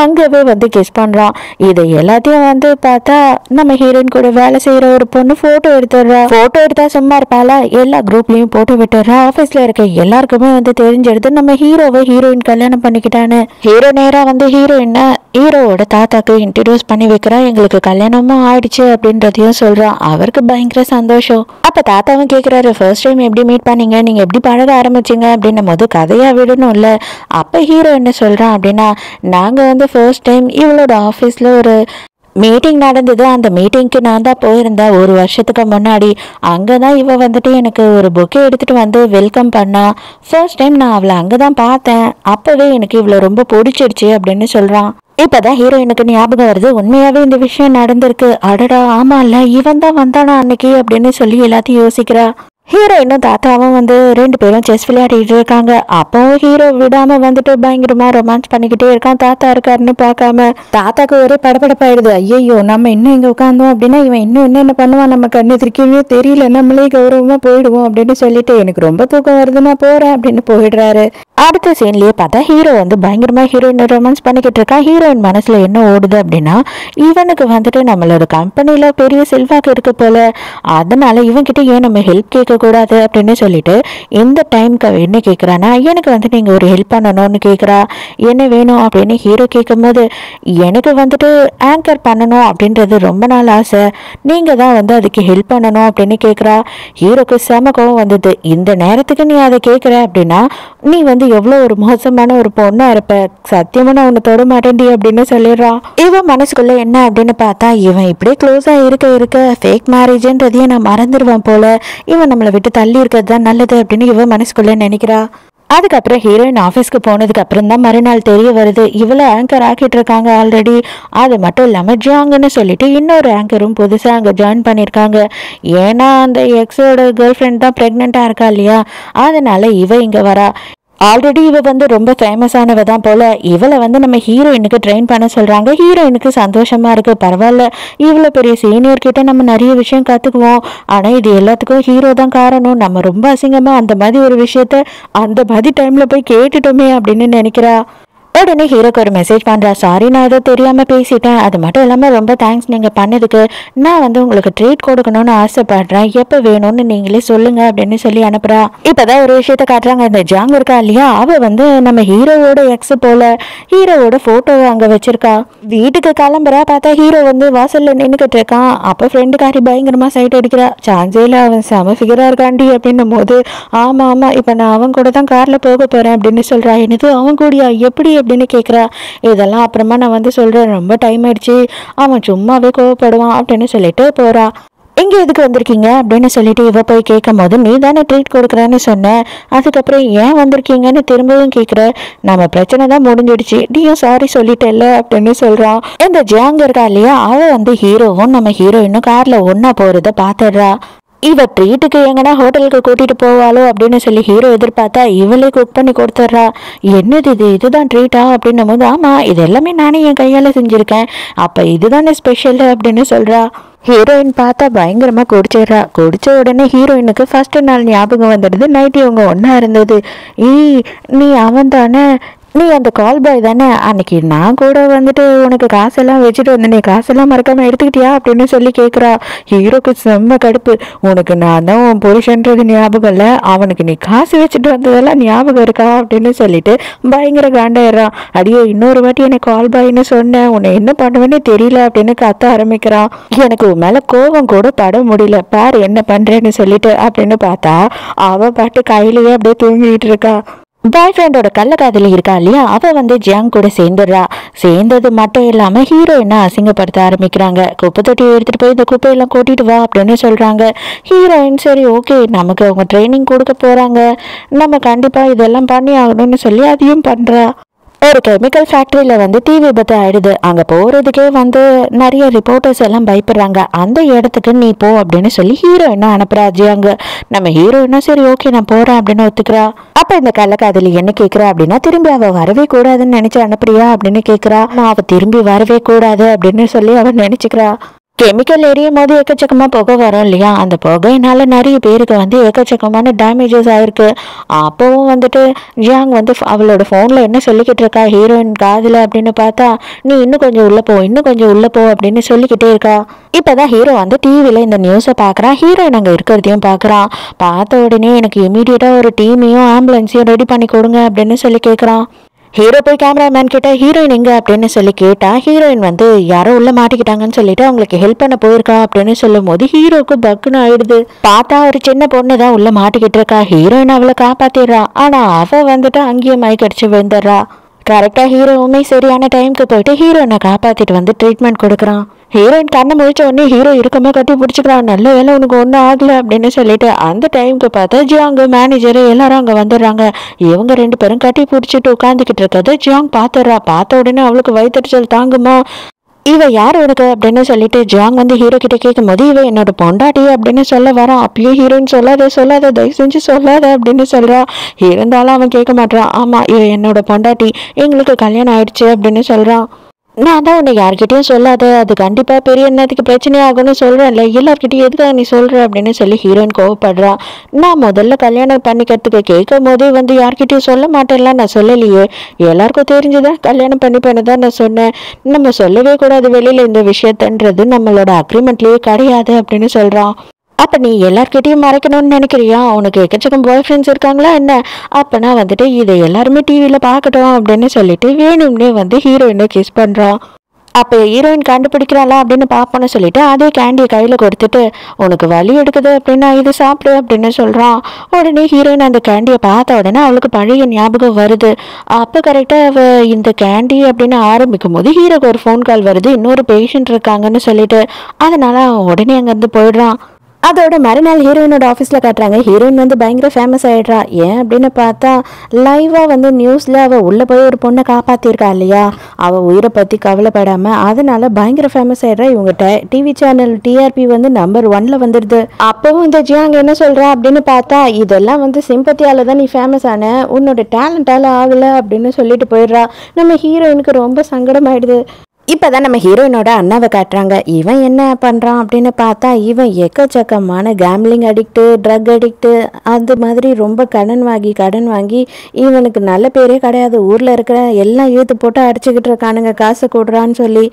அங்கவே கெஸ் பண்ணுறான். இதை எல்லாத்தையும் பார்த்தா நம்ம ஹீரோயின் கூட வேலை செய்கிற ஒரு பொண்ணு ஃபோட்டோ எடுத்துடுறா. ஃபோட்டோ எடுத்தா சும்மா இருப்பாளா, எல்லா குரூப்லையும் போட்டு விட்டுறா. ஆஃபீஸில் இருக்க எல்லாருக்குமே தெரிஞ்செடுத்து நம்ம ஹீரோவை ஹீரோயின் கல்யாணம் பண்ணிக்கிட்டான்னு. ஹீரோ நேராக ஹீரோயினை ஹீரோவோட தாத்தாக்கு இன்ட்ரடியூஸ் பண்ணி வைக்கிறா. எங்களுக்கு கல்யாணமும் ஆயிடுச்சு அப்படின்றதையும் சொல்றான். அவருக்கு பயங்கர சந்தோஷம். அப்ப தாத்தாவும் கேட்கிறாரு, ஃபர்ஸ்ட் டைம் எப்படி மீட் பண்ணீங்க, நீங்க எப்படி பழக ஆரம்பிச்சீங்க அப்படின்னும் போது கதையா விடணும் இல்ல. அப்ப ஹீரோ என்ன சொல்றான் அப்படின்னா, நாங்க ஃபர்ஸ்ட் டைம் இவளோட ஆஃபீஸ்ல ஒரு மீட்டிங் நடந்தது. அந்த மீட்டிங்க்கு நான் தான் போயிருந்தேன் ஒரு வருஷத்துக்கு முன்னாடி. அங்கதான் இவ எனக்கு ஒரு பொக்கே எடுத்துட்டு வெல்கம் பண்ணா. ஃபர்ஸ்ட் டைம் நான் அவளை அங்கதான் பார்த்தேன். அப்பவே எனக்கு இவளை ரொம்ப பிடிச்சிடுச்சு அப்படின்னு சொல்றான். இப்பதான் ஹீரோயினுக்கு ஞாபகம் வருது, உண்மையாவே இந்த விஷயம் நடந்திருக்கு. அடடா ஆமா இல்ல, இவன் தான் வந்தானா அன்னைக்கு அப்படின்னு சொல்லி எல்லாத்தையும் யோசிக்கிறா. ஹீரோயினும் தாத்தாவும் ரெண்டு பேரும் செஸ் விளையாடிட்டு இருக்காங்க. அப்போ ஹீரோ விடாம பயங்கரமா ரொமான்ஸ் பண்ணிக்கிட்டே இருக்கான். தாத்தா இருக்காருன்னு பார்க்காம தாத்தாக்கு ஒரே படப்படப்பாயிடுது. ஐயோ நம்ம இன்னும் இங்க உட்காந்தோம் அப்படின்னா இவன் இன்னும் என்னென்ன பண்ணுவான், நம்ம கண்ணு திருக்கவே தெரியல, நம்மளே கௌரவமா போயிடுவோம் அப்படின்னு சொல்லிட்டு எனக்கு ரொம்ப தூக்கம் வருது நான் போறேன் அப்படின்னு போயிடுறாரு. அடுத்த சீன்லயே பார்த்தா ஹீரோ பயங்கரமா ஹீரோயின் ரொமான்ஸ் பண்ணிக்கிட்டு இருக்கான். ஹீரோயின் மனசுல என்ன ஓடுது அப்படின்னா, இவனுக்கு நம்மளோட கம்பெனில பெரிய செல்வாக்கு இருக்கு போல, அதனால இவன்கிட்ட ஏன் நம்ம ஹெல்ப் கேட்க கூடாது அப்படின்னு சொல்லிட்டு இந்த டைம்க்கு என்ன கேட்குறான்னா, எனக்கு நீங்க ஒரு ஹெல்ப் பண்ணணும்னு கேட்குறா. என்ன வேணும் அப்படின்னு ஹீரோ கேட்கும் போது, எனக்கு ஆங்கர் பண்ணணும் அப்படின்றது ரொம்ப நாள் ஆசை, நீங்க தான் அதுக்கு ஹெல்ப் பண்ணணும் அப்படின்னு கேட்குறா. ஹீரோக்கு செம கோவம் வந்தது. இந்த நேரத்துக்கு நீ அதை கேட்குற அப்படின்னா நீ எவ்வளோ ஒரு மோசமான ஒரு பொண்ணா இருப்ப, சத்தியமா நான் உன்னை தொட மாட்டேன்டி அப்படின்னு சொல்லிடுறான். இவன் மனசுக்குள்ள என்ன அப்படின்னு பார்த்தா, இவன் இப்படியே க்ளோஸா இருக்க ஃபேக் மேரேஜ்ன்றதையே நான் மறந்துடுவான் போல, இவன் நம்மளை விட்டு தள்ளி இருக்கிறது தான் நல்லது அப்படின்னு இவன் மனசுக்குள்ள நினைக்கிறா. அதுக்கப்புறம் ஹீரோயின் ஆஃபீஸ்க்கு போனதுக்கு அப்புறம் தான் மறுநாள் தெரிய வருது, இவ்வளோ ஆங்கர் ஆக்கிட்டு இருக்காங்க ஆல்ரெடி. அது மட்டும் இல்லாமல் ஜாங்குன்னு சொல்லிட்டு இன்னொரு ஆங்கரும் புதுசாக அங்கே ஜாயின் பண்ணியிருக்காங்க. ஏன்னா அந்த எக்ஸோட கேர்ள் ஃப்ரெண்ட் தான் ப்ரெக்னெண்ட்டாக இருக்கா இல்லையா, அதனால இவ இங்கே வரா. ஆல்ரெடி இவ ரொம்ப ஃபேமஸானவ தான் போல. இவளை நம்ம ஹீரோயினுக்கு ட்ரெயின் பண்ண சொல்றாங்க. ஹீரோயினுக்கு சந்தோஷமா இருக்கு, பரவாயில்ல இவ்வளோ பெரிய சீனியர் கிட்ட நம்ம நிறைய விஷயம் கத்துக்குவோம். ஆனா இது எல்லாத்துக்கும் ஹீரோ தான் காரணம், நம்ம ரொம்ப அசிங்கமா அந்த மாதிரி ஒரு விஷயத்த அந்த மாதிரி டைம்ல போய் கேட்டுட்டோமே அப்படின்னு நினைக்கிறா. உடனே ஹீரோக்கு ஒரு மெசேஜ் பண்றா, சாரி நான் ஏதோ தெரியாம பேசிட்டேன், அது மட்டும் இல்லாம ரொம்ப தேங்க்ஸ் நீங்க பண்ணதுக்கு, நான் வந்து உங்களுக்கு ட்ரீட் கொடுக்கணும்னு ஆசைப்படுறேன், எப்ப வேணும்னு நீங்களே சொல்லுங்க அப்படின்னு சொல்லி அனுப்புறா. இப்பதான் ஒரு விஷயத்த காட்டுறாங்க. இந்த ஜாங் இருக்கா இல்லையா, அவ வந்து நம்ம ஹீரோவோட எக்ஸ் போல ஹீரோவோட போட்டோவை அங்க வச்சிருக்கா. வீட்டுக்கு கிளம்புறா, பார்த்தா ஹீரோ வந்து வாசல்ல நின்னுக்கிட்டு இருக்கான். அப்ப ஃப்ரெண்டுக்காரி பயங்கரமா சைட் அடிக்கிறா, சான்சேல அவன் செம ஃபிகரா இருக்காண்டி அப்படின்னும் போது, ஆமா ஆமா இப்ப நான் அவன் கூட தான் கார்ல போக போறேன் அப்படின்னு சொல்றா. எனக்கு அவன் கூடயா, எப்படி அப்படின்னு கேட்குறா. இதெல்லாம் அப்புறமா நான் வந்து சொல்கிறேன், ரொம்ப டைம் ஆயிடுச்சு, அவன் சும்மாவே கோவப்படுவான் அப்படின்னு சொல்லிட்டு போகிறா. எங்கே எதுக்கு வந்திருக்கீங்க அப்படின்னு சொல்லிட்டு இவ போய் கேட்கும் போது, நீ தானே ட்ரீட் கொடுக்குறேன்னு சொன்ன, அதுக்கப்புறம் ஏன் வந்திருக்கீங்கன்னு திரும்பவும் கேட்குற, நம்ம பிரச்சனை தான் முடிஞ்சிடுச்சு, நீயும் சாரி சொல்லிட்டேல்ல அப்படின்னு சொல்கிறான். இந்த ஜாங் இருக்கா இல்லையா, அவள் வந்து ஹீரோவும் நம்ம ஹீரோயினும் காரில் ஒன்றா போகிறத பார்த்துடுறா. இவ ட்ரீட்டுக்கு எங்கன்னா ஹோட்டலுக்கு கூட்டிட்டு போவாளோ அப்படின்னு சொல்லி ஹீரோ எதிர்பார்த்தா இவளே குக் பண்ணி கொடுத்துட்றா. என்னது இதுதான் ட்ரீட்டா அப்படின்னும் போது, ஆமா இது எல்லாமே நானே என் கையால செஞ்சிருக்கேன், அப்ப இதுதானே ஸ்பெஷல் அப்படின்னு சொல்றா. ஹீரோயின் பார்த்தா பயங்கரமா குடிச்சிடுறா. குடிச்ச உடனே ஹீரோயினுக்கு ஃபர்ஸ்ட் நாள் ஞாபகம் வந்துடுது, நைட்டு இவங்க ஒன்னா இருந்தது. நீ அவன் தானே, நீ அந்த கால் பாய் தானே, அன்னைக்கு நான் கூட வந்துட்டு உனக்கு காசெல்லாம் வச்சுட்டு வந்தேன், நீ காசெல்லாம் மறக்காம எடுத்துக்கிட்டியா அப்படின்னு சொல்லி கேட்குறா. ஹீரோக்கு செம்ம கடுப்பு, உனக்கு நான் தான் உன் புருஷன்றது ஞாபகம் இல்லை, அவனுக்கு நீ காசு வச்சுட்டு வந்ததெல்லாம் ஞாபகம் இருக்கா அப்படின்னு சொல்லிட்டு பயங்கர காண்டாயிடுறான். அடியோ இன்னொரு வாட்டி எனக்கு கால் பாய்ன்னு சொன்னேன், உன்னை என்ன பண்ணுவேன்னு தெரியல அப்படின்னு கத்த ஆரம்பிக்கிறான். எனக்கு உன் மேல கோபம் கூட பட முடியல, பாரு என்ன பண்றேன்னு சொல்லிட்டு அப்படின்னு பார்த்தா அவ பாட்டு கையிலேயே அப்படியே தூங்கிட்டு இருக்கா. பாய் ஃப்ரெண்டோட கள்ளக்காதலி இருக்கா இல்லையா, அவ வந்து ஜியாங் கூட சேர்ந்துடுறா. சேர்ந்தது மட்டும் இல்லாம ஹீரோயினை அசிங்கப்படுத்த ஆரம்பிக்கிறாங்க. குப்பை தொட்டி எடுத்துட்டு போய் இந்த குப்பையெல்லாம் கூட்டிட்டு வா அப்படின்னு சொல்றாங்க. ஹீரோயின் சரி ஓகே, நமக்கு அவங்க ட்ரைனிங் கொடுக்க போறாங்க, நம்ம கண்டிப்பா இதெல்லாம் பண்ணி ஆகணும்னு சொல்லி அதையும் பண்றா. ஒரு கெமிக்கல் ஃபேக்டரியில் வந்து தீ விபத்து ஆயிடுது. அங்கே போகிறதுக்கே வந்து நிறைய ரிப்போர்ட்டர்ஸ் எல்லாம் பயப்படுறாங்க. அந்த இடத்துக்கு நீ போ அப்படின்னு சொல்லி ஹீரோயினை அனுப்புறா ஜியாங். நம்ம ஹீரோயினா சரி ஓகே நான் போகிறேன் அப்படின்னு ஒத்துக்கிறா. அப்போ இந்த கள்ளக்காதலி என்ன கேட்குறா அப்படின்னா, திரும்பி அவள் வரவே கூடாதுன்னு நினச்சி அனுப்புறியா அப்படின்னு கேட்குறா. நான் அவள் திரும்பி வரவே கூடாது அப்படின்னு சொல்லி அவள் நினச்சிக்கிறா. கெமிக்கல் எரியும் போது எக்கச்சக்கமாக புகை வரும் இல்லையா, அந்த புகையினால நிறைய பேருக்கு வந்து எக்கச்சக்கமான டேமேஜஸ் ஆயிருக்கு. அப்போவும் வந்துட்டு ஜியாங் வந்து அவளோட ஃபோனில் என்ன சொல்லிக்கிட்டு இருக்கா ஹீரோயின் காதில் அப்படின்னு பார்த்தா, நீ இன்னும் கொஞ்சம் உள்ளே போ, இன்னும் கொஞ்சம் உள்ளே போ அப்படின்னு சொல்லிக்கிட்டே இருக்கா. இப்போதான் ஹீரோ வந்து டிவியில் இந்த நியூஸை பார்க்குறான். ஹீரோயின் அங்கே இருக்கிறதையும் பார்க்குறான். பார்த்த உடனே எனக்கு இமீடியட்டாக ஒரு டீமையும் ஆம்புலன்ஸையும் ரெடி பண்ணி கொடுங்க அப்படின்னு சொல்லி கேட்குறான். ஹீரோ போய் கேமராமேன் கிட்ட ஹீரோயின் எங்க அப்படின்னு சொல்லி கேட்டா, ஹீரோயின் வந்து யாரோ உள்ள மாட்டிக்கிட்டாங்கன்னு சொல்லிட்டு அவங்களுக்கு ஹெல்ப் பண்ண போயிருக்கா அப்படின்னு சொல்லும் போது ஹீரோக்கு பக்குன்னு ஆயிடுது. பார்த்தா ஒரு சின்ன பொண்ணு தான் உள்ள மாட்டிக்கிட்டு இருக்கா. ஹீரோயின் அவளை காப்பாத்திடுறா. ஆனா அவ வந்துட்டு அங்கேயே மயக்கடிச்சு விழுந்துடுறா. கரெக்டா ஹீரோவுமே சரியான டைமுக்கு போயிட்டு ஹீரோயினை காப்பாத்திட்டு வந்து ட்ரீட்மெண்ட் கொடுக்குறான். ஹீரோயின் கண்ணை முழிச்ச உடனே ஹீரோ இருக்கமா கட்டி பிடிச்சிக்கிறான். நல்ல வேலை உனக்கு ஒன்றும் ஆகலை அப்படின்னு சொல்லிட்டு அந்த டைமுக்கு பார்த்தா ஜியாங் மேனேஜர் எல்லாரும் அங்கே வந்துடுறாங்க. இவங்க ரெண்டு பேரும் கட்டி பிடிச்சிட்டு உட்காந்துக்கிட்டு இருக்கிறத ஜியாங் பார்த்துடுறா. பார்த்த உடனே அவளுக்கு வயிற்றுச்சல் தாங்குமா, இவ யார் உனக்கு அப்படின்னு சொல்லிட்டு ஜியாங் வந்து ஹீரோ கிட்ட கேட்கும் போது, இவ என்னோட பொண்டாட்டி அப்படின்னு சொல்ல வரான். அப்பயும் ஹீரோயின் சொல்லாத தயவு செஞ்சு சொல்லாத அப்படின்னு சொல்றா. இருந்தாலும் அவன் கேட்க மாட்டான். ஆமா இவ என்னோட பொண்டாட்டி, எங்களுக்கு கல்யாணம் ஆயிடுச்சு அப்படின்னு சொல்றான். நான் தான் உன்னை யார்கிட்டயும் சொல்லாத, அது கண்டிப்பா பெரிய என்னத்துக்கு பிரச்சனை ஆகும்னு சொல்றேன்ல, எல்லார்கிட்டயும் எதுக்காக நீ சொல்ற அப்படின்னு சொல்லி ஹீரோயின் கோவப்படுறா. நான் முதல்ல கல்யாணம் பண்ணிக்கிறதுக்கு கேட்கும் போதே வந்து யார்கிட்டயும் சொல்ல மாட்டேன்ல, நான் சொல்லலையே, எல்லாருக்கும் தெரிஞ்சுதான் கல்யாணம் பண்ணிப்பேன்னு தான் நான் சொன்னேன், நம்ம சொல்லவே கூடாது வெளியில இந்த விஷயத்தன்றது நம்மளோட அக்ரிமெண்ட்லயே கிடையாது அப்படின்னு சொல்றான். அப்ப நீ எல்லார்கிட்டையும் மறைக்கணும்னு நினைக்கிறியா, உனக்கு எக்கச்சக்கம் பாய் ஃப்ரெண்ட்ஸ் இருக்காங்களா என்ன, அப்பனா வந்துட்டு இதை எல்லாருமே டிவியில பார்க்கட்டும் அப்படின்னு சொல்லிட்டு வேணும்னே வந்து ஹீரோயினை கிஸ் பண்றான். அப்போ ஹீரோயின் கண்டுபிடிக்கிறாளா அப்படின்னு பார்ப்போன்னு சொல்லிட்டு அதே கேண்டியை கையில் கொடுத்துட்டு, உனக்கு வலி எடுக்குது அப்படின்னா இது சாப்பிடு அப்படின்னு சொல்கிறான். உடனே ஹீரோயின் அந்த கேண்டியை பார்த்த உடனே அவளுக்கு பழைய ஞாபகம் வருது. அப்போ கரெக்டாக அவள் இந்த கேண்டி அப்படின்னு ஆரம்பிக்கும் போது ஹீரோக்கு ஒரு ஃபோன் கால் வருது, இன்னொரு பேஷண்ட் இருக்காங்கன்னு சொல்லிட்டு. அதனால அவன் உடனே அங்கேருந்து போயிடுறான். அதோட மறுநாள் ஹீரோயினோட ஆஃபீஸில் காட்டுறாங்க. ஹீரோயின் வந்து பயங்கர ஃபேமஸ் ஆகிடுறா. ஏன் அப்படின்னு பார்த்தா லைவாக வந்து நியூஸில் அவள் உள்ளே போய் ஒரு பொண்ணை காப்பாற்றிருக்கா இல்லையா, அவள் உயிரை பற்றி கவலைப்படாமல், அதனால பயங்கர ஃபேமஸ் ஆகிடுறா. இவங்க டிவி சேனல் டிஆர்பி வந்து நம்பர் 1ல் வந்துடுது. அப்போவும் இந்த ஜியாங் என்ன சொல்கிறா அப்படின்னு பார்த்தா, இதெல்லாம் வந்து சிம்பத்தியால் தான் நீ ஃபேமஸ் ஆன, உன்னோட டேலண்டால் ஆகலை அப்படின்னு சொல்லிட்டு போயிடுறா. நம்ம ஹீரோயினுக்கு ரொம்ப சங்கடம் ஆயிடுது. இப்பதான் நம்ம ஹீரோயினோட அண்ணாவை காட்டுறாங்க. இவன் என்ன பண்றான் அப்படின்னு பார்த்தா, இவன் எக்கச்சக்கமான கேம்பிளிங் அடிக்ட்டு, ட்ரக் அடிக்ட்டு, அது மாதிரி ரொம்ப கடன் வாங்கி இவனுக்கு நல்ல பேரே கிடையாது. ஊர்ல இருக்கிற எல்லாம் இழுத்து போட்டு அடிச்சுக்கிட்டு இருக்கானுங்க காசு கொடுறான்னு சொல்லி.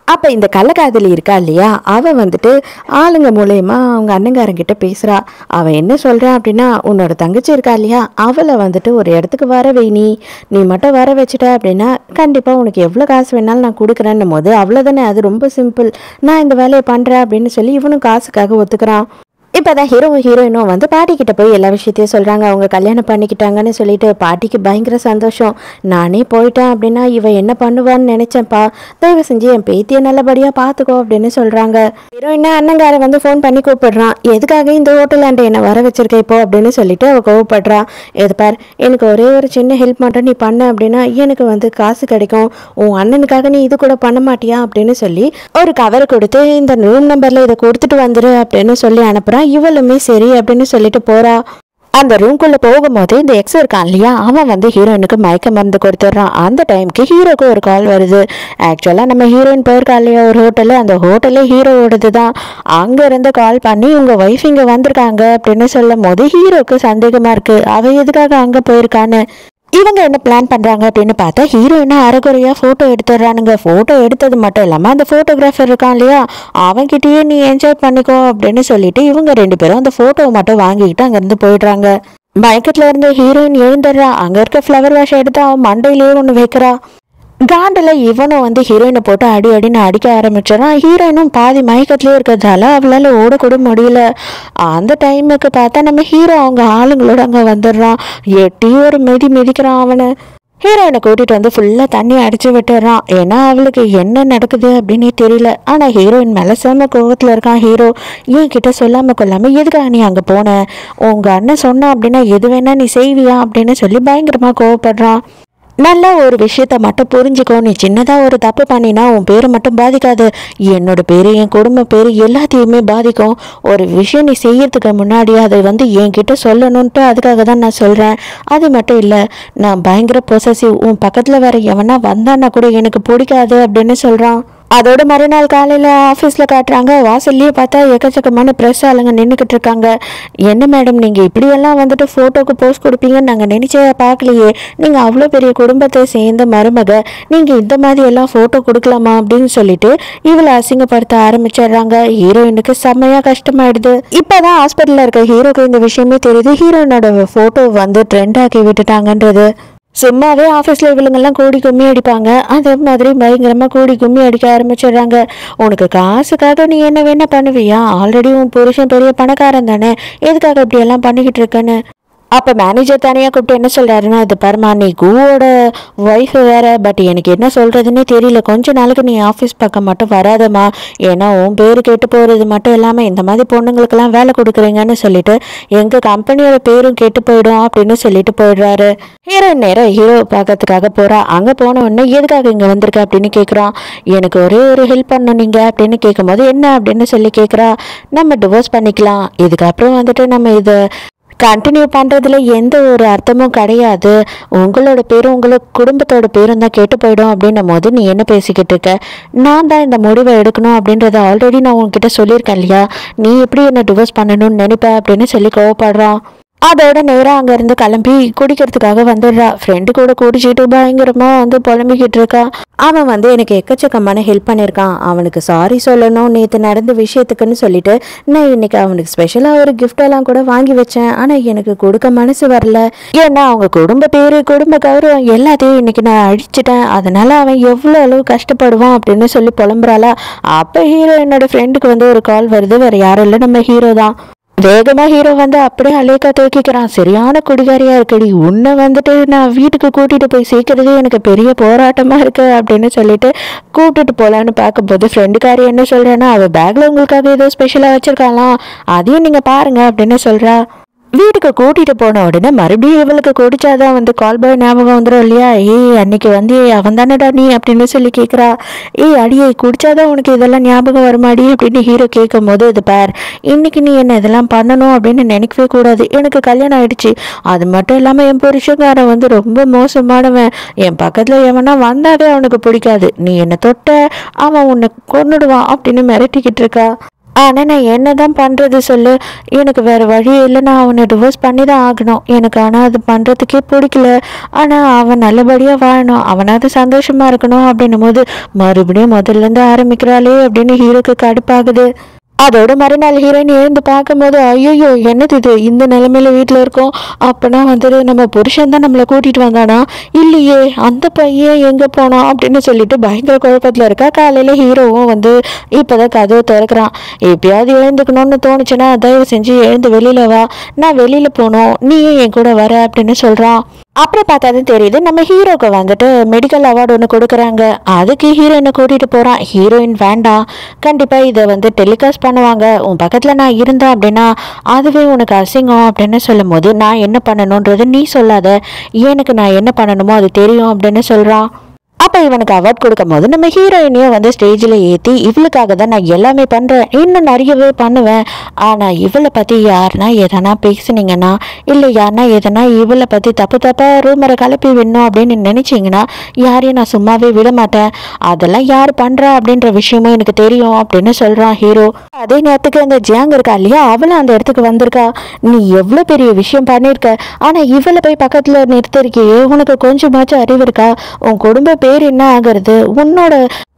அப்போ இந்த கள்ளக்காதலி இருக்கா இல்லையா, அவள் வந்துட்டு ஆளுங்க மூலயமா அவங்க அண்ணங்காரங்கிட்ட பேசுகிறா. அவன் என்ன சொல்கிறான் அப்படின்னா, உன்னோட தங்கச்சி இருக்கா இல்லையா, அவளை வந்துட்டு ஒரு இடத்துக்கு வர வை, நீ மட்டும் வர வச்சுட்ட அப்படின்னா கண்டிப்பாக உனக்கு எவ்வளோ காசு வேணாலும் நான் கொடுக்குறேன்னும் போது, அவ்வளோதானே, அது ரொம்ப சிம்பிள், நான் இந்த வேலையை பண்ணுறேன் அப்படின்னு சொல்லி இவனும் காசுக்காக ஒத்துக்கிறான். இப்போதான் ஹீரோயினும் வந்து பாட்டிக்கிட்ட போய் எல்லா விஷயத்தையும் சொல்கிறாங்க. அவங்க கல்யாணம் பண்ணிக்கிட்டாங்கன்னு சொல்லிட்டு பாட்டிக்கு பயங்கர சந்தோஷம். நானே போயிட்டேன் அப்படின்னா இவ என்ன பண்ணுவான்னு நினச்சேன்ப்பா, தயவு செஞ்சு என் பேத்தியை நல்லபடியாக பார்த்துக்கோ அப்படின்னு சொல்கிறாங்க. ஹீரோயினா அண்ணங்கார வந்து ஃபோன் பண்ணி கூப்பிடுறான். எதுக்காக இந்த ஹோட்டலாண்ட என்னை வர வச்சிருக்க இப்போ அப்படின்னு சொல்லிட்டு அவள் கோவப்படுறான். எது பார், எனக்கு ஒரே ஒரு சின்ன ஹெல்ப் மட்டும் நீ பண்ண அப்படின்னா எனக்கு வந்து காசு கிடைக்கும், உன் அண்ணனுக்காக நீ இது கூட பண்ண மாட்டியா அப்படின்னு சொல்லி ஒரு கவர் கொடுத்து இந்த ரூம் நம்பரில் இதை கொடுத்துட்டு வந்துரு அப்படின்னு சொல்லி அனுப்புகிறான். இவளுமே சரி அப்படின்னு சொல்லிட்டு போறா. அந்த ரூம்குள்ள போகும்போது இந்த எக்ஸ் இருக்கான் இல்லையா, அவன் வந்து ஹீரோயினுக்கு மயக்க மருந்து கொடுத்துட்றான். அந்த டைமுக்கு ஹீரோக்கு ஒரு கால் வருது. ஆக்சுவலாக நம்ம ஹீரோயின் போயிருக்கா இல்லையா ஒரு ஹோட்டலு, அந்த ஹோட்டலே ஹீரோவோடது தான். அங்கேருந்து கால் பண்ணி உங்கள் ஒய்ஃப் இங்கே வந்திருக்காங்க அப்படின்னு சொல்லும் போது ஹீரோக்கு சந்தேகமாக இருக்குது, அவள் எதுக்காக அங்கே போயிருக்கான்னு. இவங்க என்ன பிளான் பண்ணுறாங்க அப்படின்னு பார்த்தா, ஹீரோயினை அரைக்குறையாக ஃபோட்டோ எடுத்துடுறானுங்க. ஃபோட்டோ எடுத்தது மட்டும் இல்லாமல் அந்த ஃபோட்டோகிராஃபர் இருக்கான் இல்லையா, அவன்கிட்டயே நீ என்ஜாய் பண்ணிக்கோ அப்படின்னு சொல்லிட்டு இவங்க 2 பேரும் அந்த ஃபோட்டோவை மட்டும் வாங்கிக்கிட்டு அங்கேருந்து போயிடுறாங்க. மயக்கத்தில் இருந்த ஹீரோயின் எழுந்துடுறா. அங்கே இருக்க ஃப்ளவர் வாஷ் எடுத்து அவன் மண்டையிலேயே ஒன்று வைக்கிறா. காண்டில் இவனும் வந்து ஹீரோயினை போட்டு அடின்னு அடிக்க ஆரம்பிச்சிடறான். ஹீரோயினும் பாதி மயக்கத்திலே இருக்கிறதால அவளால் ஓடக்கூட முடியல. அந்த டைமுக்கு பார்த்தா நம்ம ஹீரோ அவங்க ஆளுங்களோட அங்கே வந்துடுறான். எட்டி ஒரு மிதிக்கிறான் அவனை. ஹீரோயினை கூட்டிகிட்டு வந்து ஃபுல்லாக தண்ணி அடித்து விட்டுறான். ஏன்னா அவளுக்கு என்ன நடக்குது அப்படின்னே தெரியல. ஆனால் ஹீரோயின் மேலே செம்ம கோவத்தில் இருக்கான் ஹீரோ. ஏன் கிட்ட சொல்லாமல் கொள்ளாமல் எதுக்காக நீ அங்கே போன, உங்கள் அண்ணன் சொன்னான் அப்படின்னா எது வேணா நீ செய்வியா அப்படின்னு சொல்லி பயங்கரமாக கோவப்படுறான். நல்லா ஒரு விஷயத்த மட்டும் புரிஞ்சுக்கோ, நீ சின்னதாக ஒரு தப்பு பண்ணினா உன் பேரை மட்டும் பாதிக்காது, என்னோட பேர் என் குடும்ப பேர் எல்லாத்தையுமே பாதிக்கும். ஒரு விஷயம் நீ செய்யறதுக்கு முன்னாடி அதை வந்து என்கிட்ட சொல்லணுன்ட்டு அதுக்காக தான் நான் சொல்கிறேன். அது மட்டும் இல்லை, நான் பயங்கர பொசசிவ், உன் பக்கத்தில் வேற எவனா வந்தான்னா கூட எனக்கு பிடிக்காது அப்படின்னு சொல்கிறான். அதோட மறுநாள் காலையில் ஆஃபீஸில் காட்டுறாங்க. வாசல்லையே பார்த்தா எக்கச்சக்கமான ப்ரெஸ் ஆளுங்க நின்றுக்கிட்டு இருக்காங்க. என்ன மேடம், நீங்கள் இப்படியெல்லாம் வந்துட்டு ஃபோட்டோக்கு போஸ்ட் கொடுப்பீங்கன்னு நாங்கள் நினச்சே பார்க்கலையே, நீங்கள் அவ்வளோ பெரிய குடும்பத்தை சேர்ந்த மருமக, நீங்கள் இந்த மாதிரி எல்லாம் ஃபோட்டோ கொடுக்கலாமா அப்படின்னு சொல்லிட்டு இவளை அசிங்கப்படுத்த ஆரம்பிச்சிடுறாங்க. ஹீரோயினுக்கு செம்மையாக கஷ்டமாயிடுது. இப்போ தான் ஹாஸ்பிட்டலில் இருக்க ஹீரோக்கு இந்த விஷயமே தெரியுது, ஹீரோயினோட ஃபோட்டோ வந்து ட்ரெண்ட் ஆக்கி விட்டுட்டாங்கன்றது. சும்மாவே ஆஃபீஸில் இவளுங்கெல்லாம் கூடி கும்மி அடிப்பாங்க, அதே மாதிரி பயங்கரமாக கூடி கும்மி அடிக்க ஆரம்பிச்சிடுறாங்க. உனக்கு காசுக்காக நீ என்ன வேணா பண்ணுவியா, ஆல்ரெடி உன் புருஷன் பெரிய பணக்காரன் தானே, எதுக்காக இப்படியெல்லாம் பண்ணிக்கிட்டு இருக்கேன்னு. அப்போ மேனேஜர் தனியாக கூப்பிட்டு என்ன சொல்கிறாருன்னா, இது பரமா, நீ கூவோட ஒய்ஃபு வேறு, பட் எனக்கு என்ன சொல்கிறதுனே தெரியல, கொஞ்ச நாளுக்கு நீ ஆஃபீஸ் பக்கம் மட்டும் வராதம்மா, ஏன்னா உன் பேர் கெட்டு போகிறது மட்டும் இல்லாமல் இந்த மாதிரி பொண்ணுங்களுக்கெல்லாம் வேலை கொடுக்குறீங்கன்னு சொல்லிட்டு எங்கள் கம்பெனியோட பேரும் கெட்டு போயிடும் அப்படின்னு சொல்லிட்டு போயிடுறாரு. ஹீரோயின் நேரம் ஹீரோ பார்க்கறதுக்காக போகிறா. அங்கே போன உடனே எதுக்காக இங்கே வந்திருக்க அப்படின்னு கேட்குறான். எனக்கு ஒரே ஒரு ஹெல்ப் பண்ணணும் நீங்கள் அப்படின்னு கேட்கும்போது, என்ன அப்படின்னு சொல்லி கேட்குறா. நம்ம டிவோர்ஸ் பண்ணிக்கலாம், இதுக்கப்புறம் வந்துட்டு நம்ம இதை கண்டினியூ பண்ணுறதுல எந்த ஒரு அர்த்தமும் கிடையாது, உங்களோட பேரும் உங்களுக்கு குடும்பத்தோட பேரும் தான் கெட்டு போயிடும் அப்படின்னும் போது நீ என்ன பேசிக்கிட்டு இருக்க, நான் தான் இந்த முடிவை எடுக்கணும் அப்படின்றத ஆல்ரெடி நான் உங்ககிட்ட சொல்லியிருக்கேன் இல்லையா, நீ எப்படி என்னை டிவோர்ஸ் பண்ணணும்னு நினைப்ப அப்படின்னு சொல்லி கோவப்படுறான். அதோட நேராக அங்கேருந்து கிளம்பி குடிக்கிறதுக்காக வந்துடுறா. ஃப்ரெண்டு கூட குடிச்சிட்டு பயங்கரமாக வந்து புலம்பிக்கிட்டு இருக்கா. அவன் வந்து எனக்கு எக்கச்சக்கமான ஹெல்ப் பண்ணியிருக்கான், அவனுக்கு சாரி சொல்லணும் நேற்று நடந்த விஷயத்துக்குன்னு சொல்லிட்டு நான் இன்னைக்கு அவனுக்கு ஸ்பெஷலாக ஒரு கிஃப்டெல்லாம் கூட வாங்கி வச்சேன். ஆனால் எனக்கு கொடுக்க மனசு வரல, ஏன்னா அவங்க குடும்ப பேர் குடும்ப கௌரவம் எல்லாத்தையும் இன்னைக்கு நான் அழிச்சிட்டேன், அதனால அவன் எவ்வளோ அளவு கஷ்டப்படுவான் அப்படின்னு சொல்லி புலம்புறாளா. அப்போ ஹீரோ என்னோட ஃப்ரெண்டுக்கு வந்து ஒரு கால் வருது. வேறு யாரும் இல்லை, நம்ம ஹீரோ தான். வேகமாக ஹீரோ வந்து அப்படியே அலேக்கா தூக்கிக்கிறான். சரியான குடிகாரியா இருக்கடி, உன்னை வந்துட்டு நான் வீட்டுக்கு கூட்டிட்டு போய் சேர்க்கறதே எனக்கு பெரிய போராட்டமா இருக்கு அப்படின்னு சொல்லிட்டு கூப்பிட்டுட்டு போலான்னு பார்க்கும்போது ஃப்ரெண்டுக்காரி என்ன சொல்றேன்னா, அவள் பேக்ல உங்களுக்காக ஏதோ ஸ்பெஷலா வச்சிருக்காலாம், அதையும் நீங்க பாருங்க அப்படின்னு சொல்றா. வீட்டுக்கு கூட்டிட்டு போன உடனே மறுபடியும் இவளுக்கு குடிச்சாதான் வந்து கால் பாய் ஞாபகம் வந்துடும் இல்லையா. அன்னைக்கு வந்து அவன் தானடா நீ அப்படின்னு சொல்லி கேட்குறா. அடியே குடிச்சாதான் உனக்கு இதெல்லாம் ஞாபகம் வருமாடி அப்படின்னு ஹீரோ கேட்கும் போது, இது பார், இன்னைக்கு நீ என்ன இதெல்லாம் பண்ணணும் அப்படின்னு நினைக்கவே கூடாது. எனக்கு கல்யாணம் ஆயிடுச்சு. அது மட்டும் இல்லாமல் என் புருஷங்காரன் வந்து ரொம்ப மோசமானவன். என் பக்கத்தில் எவனா வந்தாவே அவனுக்கு பிடிக்காது. நீ என்னை தொட்ட அவன் உன்னை கொன்னுடுவான் அப்படின்னு மிரட்டிக்கிட்டு இருக்கா. ஆனால் நான் என்ன தான் பண்ணுறது சொல்லு, எனக்கு வேறு வழி இல்லை. நான் அவனை டிவோர்ஸ் பண்ணி தான் ஆகணும் எனக்கு. ஆனால் அது பண்ணுறதுக்கே பிடிக்கல. ஆனால் அவன் நல்லபடியாக வாழணும், அவனாவது சந்தோஷமாக இருக்கணும் அப்படின்னும் போது மறுபடியும் முதல்லேருந்து ஆரம்பிக்கிறாளே அப்படின்னு ஹீரோக்கு கடுப்பாகுது. அதோட மறுநாள் ஹீரோயின் எழுந்து பார்க்கும்போது, ஐயோ என்னது இது, இந்த நிலைமையில வீட்டில் இருக்கோம். அப்போனா வந்துட்டு நம்ம புருஷன் தான் நம்மளை கூட்டிகிட்டு வந்தானா, இல்லையே அந்த பையன் எங்கே போனான் அப்படின்னு சொல்லிட்டு பயங்கர குழப்பத்தில் இருக்கா. காலையில் ஹீரோவும் வந்து இப்போதான் கதவை திறக்கிறான். எப்பயாவது எழுந்துக்கணும்னு தோணுச்சுன்னா தயவு செஞ்சு எழுந்து வெளியில் வா, நான் வெளியில் போகணும், நீயும் என் கூட வர அப்படின்னு சொல்கிறான். அப்புறம் பார்த்தாதான் தெரியுது நம்ம ஹீரோக்கு வந்துட்டு மெடிக்கல் அவார்டு ஒன்று கொடுக்குறாங்க. அதுக்கு ஹீரோயினை கூட்டிகிட்டு போகிறான். ஹீரோயின் வேண்டாம், கண்டிப்பாக இதை வந்து டெலிகாஸ்ட் பண்ணுவாங்க, உன் பக்கத்தில் நான் இருந்தேன் அப்படின்னா அதுவே உனக்கு அசிங்கம் அப்படின்னு சொல்லும் போது, நான் என்ன பண்ணணுன்றது நீ சொல்லாத, எனக்கு நான் என்ன பண்ணணுமோ அது தெரியும் அப்படின்னு சொல்கிறான். அப்போ இவனுக்கு அவார்ட் கொடுக்கும் போது நம்ம ஹீரோயினையும் வந்து ஸ்டேஜில் ஏற்றி, இவளுக்காக தான் நான் எல்லாமே பண்ணுறேன், இன்னும் நிறையவே பண்ணுவேன். ஆனால் இவளை பற்றி யாருன்னா எதனா பேசுனீங்கன்னா, இல்லை யாருன்னா எதனா இவளை பற்றி தப்பாக ரூமரை கலப்பி விடணும் அப்படின்னு நினச்சிங்கன்னா யாரையும் நான் சும்மாவே விட மாட்டேன். அதெல்லாம் யார் பண்ணுறா அப்படின்ற விஷயமும் எனக்கு தெரியும் அப்படின்னு சொல்கிறான் ஹீரோ. அதே நேரத்துக்கு அந்த ஜியாங் இருக்கா இல்லையா, அவளும் அந்த இடத்துக்கு வந்திருக்கா. நீ எவ்வளோ பெரிய விஷயம் பண்ணியிருக்க, ஆனால் இவளை போய் பக்கத்தில் நிறுத்திருக்கியே, உனக்கு கொஞ்சமாச்சும் அறிவு இருக்கா? உன் குடும்ப பேர் என்ன ஆகிறது, உன்னோட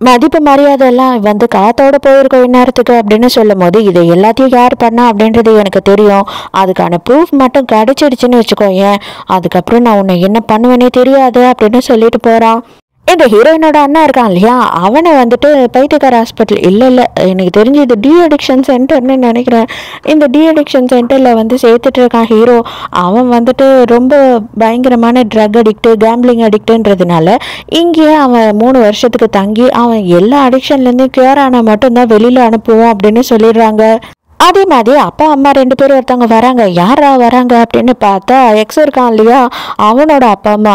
மதிப்பு மரியாதை எல்லாம் வந்து காத்தோட போயிருக்கோம் இந்நேரத்துக்கு அப்படின்னு சொல்லும் போது, இதை எல்லாத்தையும் யார் பண்ணா அப்படின்றது எனக்கு தெரியும், அதுக்கான ப்ரூஃப் மட்டும் கிடைச்சிடுச்சுன்னு வச்சுக்கோயேன், அதுக்கப்புறம் நான் உன்னை என்ன பண்ணுவேனே தெரியாது அப்படின்னு சொல்லிட்டு போறான். இந்த ஹீரோயினோட அண்ணா இருக்கான் இல்லையா, அவனை வந்துட்டு பைத்தியக்கார ஹாஸ்பிட்டல் இல்லை எனக்கு தெரிஞ்சு இது டி அடிக்ஷன் சென்டர்னு நினைக்கிறேன், இந்த டி அடிக்ஷன் சென்டரில் வந்து சேர்த்துட்டு இருக்கான் ஹீரோ. அவன் வந்துட்டு ரொம்ப பயங்கரமான ட்ரக் அடிக்ட்டு, கேம்பிளிங் அடிக்ட்டுன்றதுனால இங்கேயே அவன் 3 வருஷத்துக்கு தங்கி அவன் எல்லா அடிக்ஷன்லேருந்து கியூர் ஆனால் மட்டும்தான் வெளியில் அனுப்புவோம் அப்படின்னு சொல்லிடுறாங்க. அதே மாதிரி அப்பா அம்மா 2 பேரும் ஒருத்தவங்க வராங்க. யாரா வராங்க அப்படின்னு பார்த்தா எக்ஸ் இருக்கான் இல்லையா, அவனோட அப்பா அம்மா.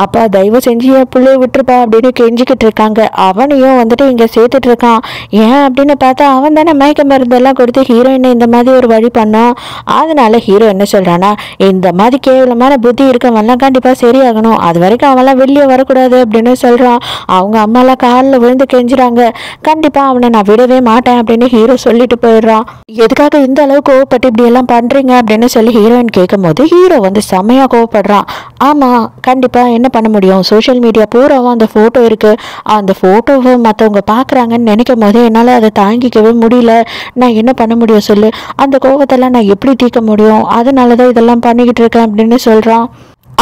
அப்பா தயவு செஞ்சு என் பிள்ளைய விட்டுருப்பா அப்படின்னு கெஞ்சிக்கிட்டு இருக்காங்க. அவனையும் வந்துட்டு இங்கே சேர்த்துட்டு இருக்கான். ஏன் அப்படின்னு பார்த்தா அவன் தானே மயக்க மருந்தெல்லாம் கொடுத்து ஹீரோயினை இந்த மாதிரி ஒரு வழி பண்ணான். அதனால ஹீரோ என்ன சொல்கிறான்னா, இந்த மாதிரி கேவலமான புத்தி இருக்கவன்லாம் கண்டிப்பாக சரியாகணும், அது வரைக்கும் அவன்லாம் வெளியே வரக்கூடாது அப்படின்னு சொல்கிறான். அவங்க அம்மாலாம் காலில் விழுந்து கெஞ்சுறாங்க. கண்டிப்பாக அவனை நான் விடவே மாட்டேன் அப்படின்னு ஹீரோ சொல்லிட்டு போயிடுறான். எதுக்காக இந்த அளவு கோவப்பட்டு இப்படி எல்லாம் பண்றீங்க அப்படின்னு சொல்லி ஹீரோயின் கேட்கும் போது ஹீரோ வந்து செம்மையா கோவப்படுறான். ஆமா, கண்டிப்பா என்ன பண்ண முடியும், சோஷியல் மீடியா பூராவும் அந்த போட்டோ இருக்கு, அந்த போட்டோவை மற்றவங்க பாக்குறாங்கன்னு நினைக்கும் போது என்னால அதை தாங்கிக்கவே முடியல. நான் என்ன பண்ண முடியும் சொல்லு, அந்த கோவத்தெல்லாம் நான் எப்படி தீர்க்க முடியும், அதனாலதான் இதெல்லாம் பண்ணிக்கிட்டு இருக்கேன் அப்படின்னு சொல்றான்.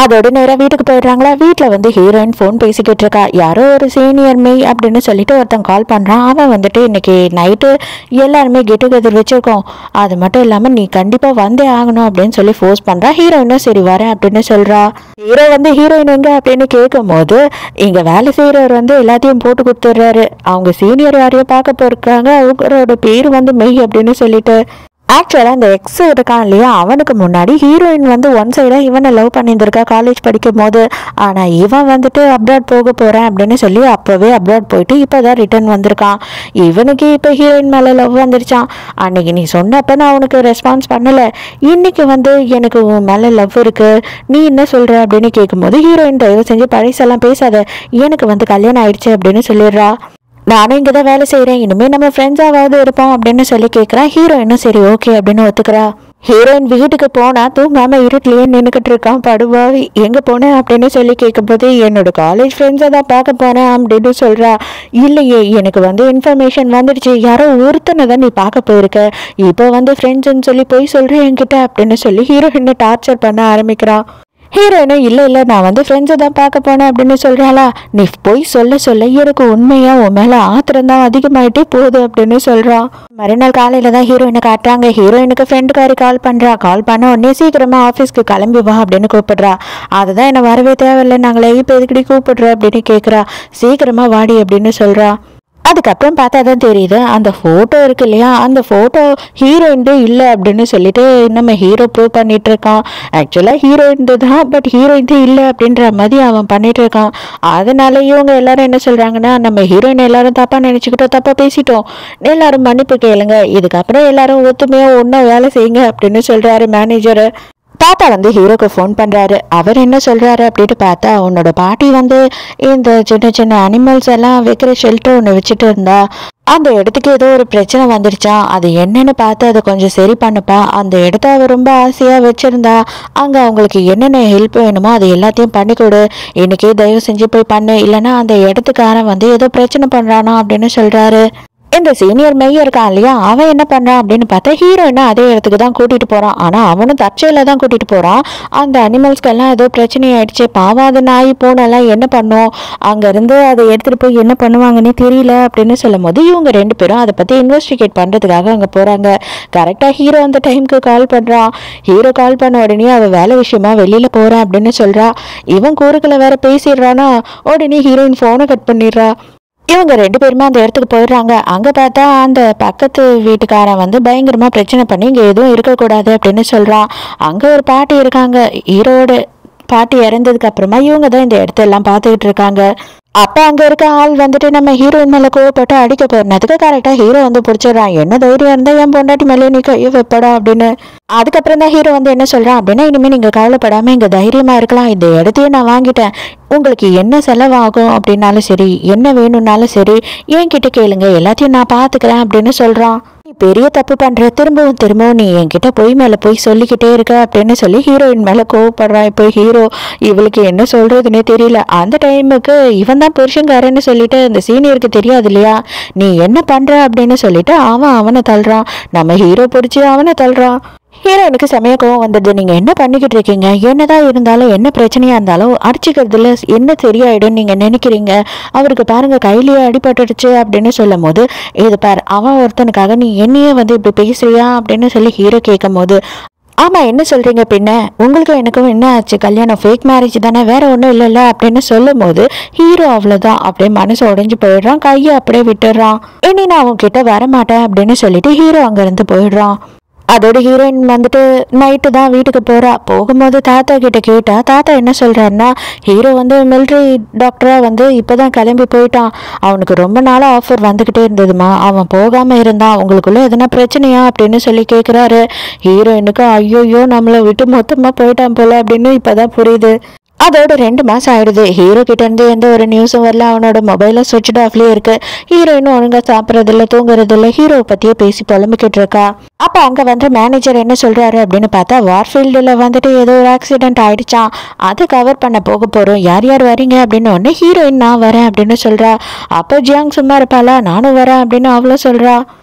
அதோட நேரம் வீட்டுக்கு போயிடுறாங்களா. வீட்டில் வந்து ஹீரோயின் ஃபோன் பேசிக்கிட்டு இருக்கா. யாரோ ஒரு சீனியர் மெய் அப்படின்னு சொல்லிட்டு ஒருத்தன் கால் பண்ணுறான். அவன் வந்துட்டு இன்னைக்கு நைட்டு எல்லாருமே கெட் டுகெதர் வச்சுருக்கோம், அது மட்டும் இல்லாமல் நீ கண்டிப்பாக வந்தே ஆகணும் அப்படின்னு சொல்லி ஃபோர்ஸ் பண்ணுறான். ஹீரோயினும் சரி வரேன் அப்படின்னு சொல்கிறா. ஹீரோ வந்து ஹீரோயின் எங்கே அப்படின்னு கேட்கும் போது இங்கே வேலை செய்கிறவர் வந்து எல்லாத்தையும் போட்டு கொடுத்துட்றாரு. அவங்க சீனியர் யாரையோ பார்க்க போயிருக்காங்க, அவங்களோட பேர் வந்து மெய் அப்படின்னு சொல்லிட்டு. ஆக்சுவலாக அந்த எக்ஸ் இருக்கான் இல்லையா, அவனுக்கு முன்னாடி ஹீரோயின் வந்து ஒன் சைடாக இவனை லவ் பண்ணியிருந்திருக்கா காலேஜ் படிக்கும் போது. ஆனால் இவன் வந்துட்டு அப்ராட் போக போகிறேன் அப்படின்னு சொல்லி அப்போவே அப்ராட் போயிட்டு இப்போ தான் ரிட்டர்ன் வந்திருக்கான். இவனுக்கு இப்போ ஹீரோயின் மேலே லவ் வந்துருச்சான். அன்னைக்கு நீ சொன்னப்போ நான் அவனுக்கு ரெஸ்பான்ஸ் பண்ணலை, இன்னைக்கு வந்து எனக்கு உன் மேலே லவ் இருக்குது, நீ என்ன சொல்கிற அப்படின்னு கேட்கும்போது ஹீரோயின் தயவு செஞ்சு பழசெல்லாம் பேசாத, எனக்கு வந்து கல்யாணம் ஆயிடுச்சு அப்படின்னு சொல்லிடுறா. நானும் இங்கே தான் வேலை செய்கிறேன், இனிமேல் நம்ம ஃப்ரெண்ட்ஸாவது இருப்போம் அப்படின்னு சொல்லி கேட்குறேன். ஹீரோயினும் சரி ஓகே அப்படின்னு ஒத்துக்கிறா. ஹீரோயின் வீட்டுக்கு போனால் தூங்காமல் இருட்டிலேயே நின்றுக்கிட்டு இருக்கான். படுவாவி எங்கே போனேன் அப்படின்னு சொல்லி கேட்கும்போது என்னோட காலேஜ் ஃப்ரெண்ட்ஸை தான் பார்க்க போனேன் அப்படின்னு சொல்கிறா. இல்லையே, எனக்கு வந்து இன்ஃபர்மேஷன் வந்துடுச்சு, யாரோ ஒருத்தனை தான் நீ பார்க்க போயிருக்க, இப்போ வந்து ஃப்ரெண்ட்ஸுன்னு சொல்லி போய் சொல்கிறேன் என்கிட்ட அப்படின்னு சொல்லி ஹீரோயினை டார்ச்சர் பண்ண ஆரம்பிக்கிறான். ஹீரோயினும் இல்லை நான் வந்து ஃப்ரெண்ட்ஸை தான் பார்க்க போனேன் அப்படின்னு சொல்கிறாளா. நீ போய் சொல்ல எனக்கு உண்மையாக உன் மேலே ஆத்திரம் தான் அதிகமாகிட்டே போகுது அப்படின்னு சொல்கிறான். மறுநாள் காலையில் தான் ஹீரோயினை காட்டுறாங்க. ஹீரோயினுக்கு ஃப்ரெண்டுக்காரி கால் பண்ணுறா. கால் பண்ண உடனே சீக்கிரமாக ஆஃபீஸ்க்கு கிளம்பி வா அப்படின்னு கூப்பிடுறா. அதுதான் என்னை வரவே தேவையில்லை, நாங்களே இப்போ எதுக்கடி கூப்பிடுற அப்படின்னு கேட்குறா. சீக்கிரமாக வாடி அப்படின்னு சொல்கிறா. அதுக்கப்புறம் பார்த்தா தான் தெரியுது அந்த ஃபோட்டோ இருக்கு இல்லையா, அந்த ஃபோட்டோ ஹீரோயின் இல்லை அப்படின்னு சொல்லிட்டு நம்ம ஹீரோ ப்ரூவ் பண்ணிட்டு இருக்கான். ஆக்சுவலாக ஹீரோயின் தான், பட் ஹீரோயின் இல்லை அப்படின்ற மாதிரி அவன் பண்ணிட்டு இருக்கான். அதனால இவங்க எல்லாரும் என்ன சொல்றாங்கன்னா, நம்ம ஹீரோயின் எல்லாரும் தப்பா நினைச்சுக்கிட்டோம், தப்பா பேசிட்டோம், எல்லாரும் மன்னிப்பு கேளுங்க, இதுக்கப்புறம் எல்லாரும் ஒத்துமையா ஒன்னா வேலை செய்யுங்க அப்படின்னு சொல்றாரு மேனேஜர். தாத்தா வந்து ஹீரோக்கு ஃபோன் பண்ணுறாரு. அவர் என்ன சொல்கிறாரு அப்படின்னு பார்த்தா, அவனோட பாட்டி வந்து இந்த சின்ன சின்ன அனிமல்ஸ் எல்லாம் வைக்கிற ஷெல்டர் ஒன்று வச்சுட்டு இருந்தா, அந்த இடத்துக்கு ஏதோ ஒரு பிரச்சனை வந்துருச்சா, அது என்னன்னு பார்த்து அதை கொஞ்சம் சரி பண்ணுப்பா, அந்த இடத்த அவர் ரொம்ப ஆசையாக வச்சுருந்தா, அங்கே அவங்களுக்கு என்னென்ன ஹெல்ப் வேணுமோ அது எல்லாத்தையும் பண்ணி கொடு, இன்னைக்கே தயவு செஞ்சு போய் பண்ணு, இல்லைன்னா அந்த இடத்துக்காரன் வந்து ஏதோ பிரச்சனை பண்ணுறானா அப்படின்னு சொல்கிறாரு. இந்த சீனியர் மெய்யர் இருக்கான் இல்லையா, அவன் என்ன பண்றான் அப்படின்னு பார்த்தா ஹீரோயினை அதே இடத்துக்கு தான் கூட்டிட்டு போறான். ஆனா அவனும் தற்செயல தான் கூட்டிட்டு போறான். அந்த அனிமல்ஸ்க்கெல்லாம் ஏதோ பிரச்சனை ஆயிடுச்சு, பாவம் அது நாய் பூனெல்லாம் என்ன பண்ணும், அங்க இருந்து அதை எடுத்துட்டு போய் என்ன பண்ணுவாங்கன்னு தெரியல அப்படின்னு சொல்லும் போது இவங்க ரெண்டு பேரும் அதை பத்தி இன்வெஸ்டிகேட் பண்றதுக்காக அங்க போறாங்க. கரெக்டா ஹீரோ அந்த டைமுக்கு கால் பண்றான். ஹீரோ கால் பண்ண உடனே அவ வேலை விஷயமா வெளியில போறேன் அப்படின்னு சொல்றா. இவன் கூறுகளை வேற பேசிடுறானா, உடனே ஹீரோயின் போனை கட் பண்ணிடுறா. இவங்க ரெண்டு பேருமே அந்த இடத்துக்கு போயிடுறாங்க. அங்கே பார்த்தா அந்த பக்கத்து வீட்டுக்காரன் வந்து பயங்கரமா பிரச்சனை பண்ணி இங்கே எதுவும் இருக்கக்கூடாது அப்படின்னு சொல்றான். அங்கே ஒரு பாட்டி இருக்காங்க. ஹீரோட பாட்டி இறந்ததுக்கு அப்புறமா இவங்க தான் இந்த இடத்தெல்லாம் பார்த்துக்கிட்டு இருக்காங்க. அப்ப அங்க இருக்க ஆள் வந்துட்டு நம்ம ஹீரோயின் மேல கோவப்பட்டு அடிக்க போயிருந்ததுக்கு கரெக்டா ஹீரோ வந்து பிடிச்சிடறான். என்ன தைரியம் இருந்தா என் பொண்டாட்டி மேலே நீ கையை வைப்படா அப்படின்னு. அதுக்கப்புறம் தான் ஹீரோ வந்து என்ன சொல்றான் அப்படின்னா, இனிமே நீங்க கவலைப்படாம இங்க தைரியமா இருக்கலாம், இந்த இடத்தையே நான் வாங்கிட்டேன், உங்களுக்கு என்ன செலவாகும் அப்படின்னாலும் சரி, என்ன வேணும்னாலும் சரி என்கிட்ட கேளுங்க, எல்லாத்தையும் நான் பாத்துக்கிறேன் அப்படின்னு சொல்றான். நீ பெரிய தப்பு பண்ற, திரும்பவும் நீ என்கிட்ட பொய் மேல போய் சொல்லிக்கிட்டே இருக்க அப்படின்னு சொல்லி ஹீரோயின் மேல கோவப்படுறான். இப்போ ஹீரோ இவளுக்கு என்ன சொல்றதுன்னே தெரியல. அந்த டைமுக்கு இவன் தான் புருஷங்காரன்னு சொல்லிட்டு இந்த சீனியருக்கு தெரியாது இல்லையா, நீ என்ன பண்ற அப்படின்னு சொல்லிட்டு அவனை தள்ளுறான். நம்ம ஹீரோ பிடிச்சி அவனை தள்ளுறான். ஹீரோயினுக்கு செமைய கோவம் வந்தது. நீங்க என்ன பண்ணிக்கிட்டு இருக்கீங்க, என்னதான் இருந்தாலும் என்ன பிரச்சனையா இருந்தாலும் அடிச்சுக்கிறதுல என்ன சரியாயிடும் நீங்க நினைக்கிறீங்க, அவருக்கு பாருங்க கையிலேயே அடிபட்டுடுச்சு அப்படின்னு சொல்லும் போது, இது பாரு அவன் ஒருத்தனுக்காக நீ என்னையே வந்து இப்படி பேசுறியா அப்படின்னு சொல்லி ஹீரோ கேட்கும் போது, ஆமா என்ன சொல்றீங்க, பின்ன உங்களுக்கும் எனக்கும் என்ன ஆச்சு, கல்யாணம் ஃபேக் மேரேஜ் தானே, வேற ஒன்றும் இல்லைல்ல அப்படின்னு சொல்லும் போது ஹீரோ அவ்வளோதான் அப்படியே மனசு உடைஞ்சு போயிடுறான், கையை அப்படியே விட்டுடுறான். இனி நான் அவங்க கிட்ட வரமாட்டேன் அப்படின்னு சொல்லிட்டு ஹீரோ அங்கிருந்து போயிடுறான். அதோட ஹீரோயின் வந்துட்டு நைட்டு தான் வீட்டுக்கு போறா. போகும்போது தாத்தா கிட்ட கேட்டா, தாத்தா என்ன சொல்றாருன்னா, ஹீரோ வந்து மிலிட்ரி டாக்டரா வந்து இப்பதான் கிளம்பி போயிட்டான், அவனுக்கு ரொம்ப நாளா ஆஃபர் வந்துகிட்டே இருந்ததுமா, அவன் போகாம இருந்தான், உங்களுக்குள்ள எதனா பிரச்சனையா அப்படின்னு சொல்லி கேட்குறாரு. ஹீரோயினுக்கு ஐயோயோ நம்மளை விட்டு மொத்தமா போயிட்டான் போல அப்படின்னு இப்பதான் புரியுது. அதோட 2 மாசம் ஆயிடுது. ஹீரோ கிட்ட இருந்து எந்த ஒரு நியூஸும் வரல, அவனோட மொபைல சுவிட்ச் ஆஃப்லயே இருக்கு. ஹீரோயினும் ஒழுங்கா சாப்பிட்றதில்ல, தூங்குறதில்ல, ஹீரோவை பத்தியே பேசி புலம்பிக்கிட்டு இருக்கா. அப்ப அங்க வந்து மேனேஜர் என்ன சொல்றாரு அப்படின்னு பார்த்தா, வார்ஃபீல்டுல வந்துட்டு ஏதோ ஒரு ஆக்சிடென்ட் ஆயிடுச்சான், அதை கவர் பண்ண போறோம், யார் யார் வரீங்க அப்படின்னு ஒன்னு ஹீரோயின் நான் வரேன் அப்படின்னு சொல்றா. அப்போ ஜியாங் சும்மா இருப்பாளா, நானும் வரேன் அப்படின்னு அவளோ சொல்றா.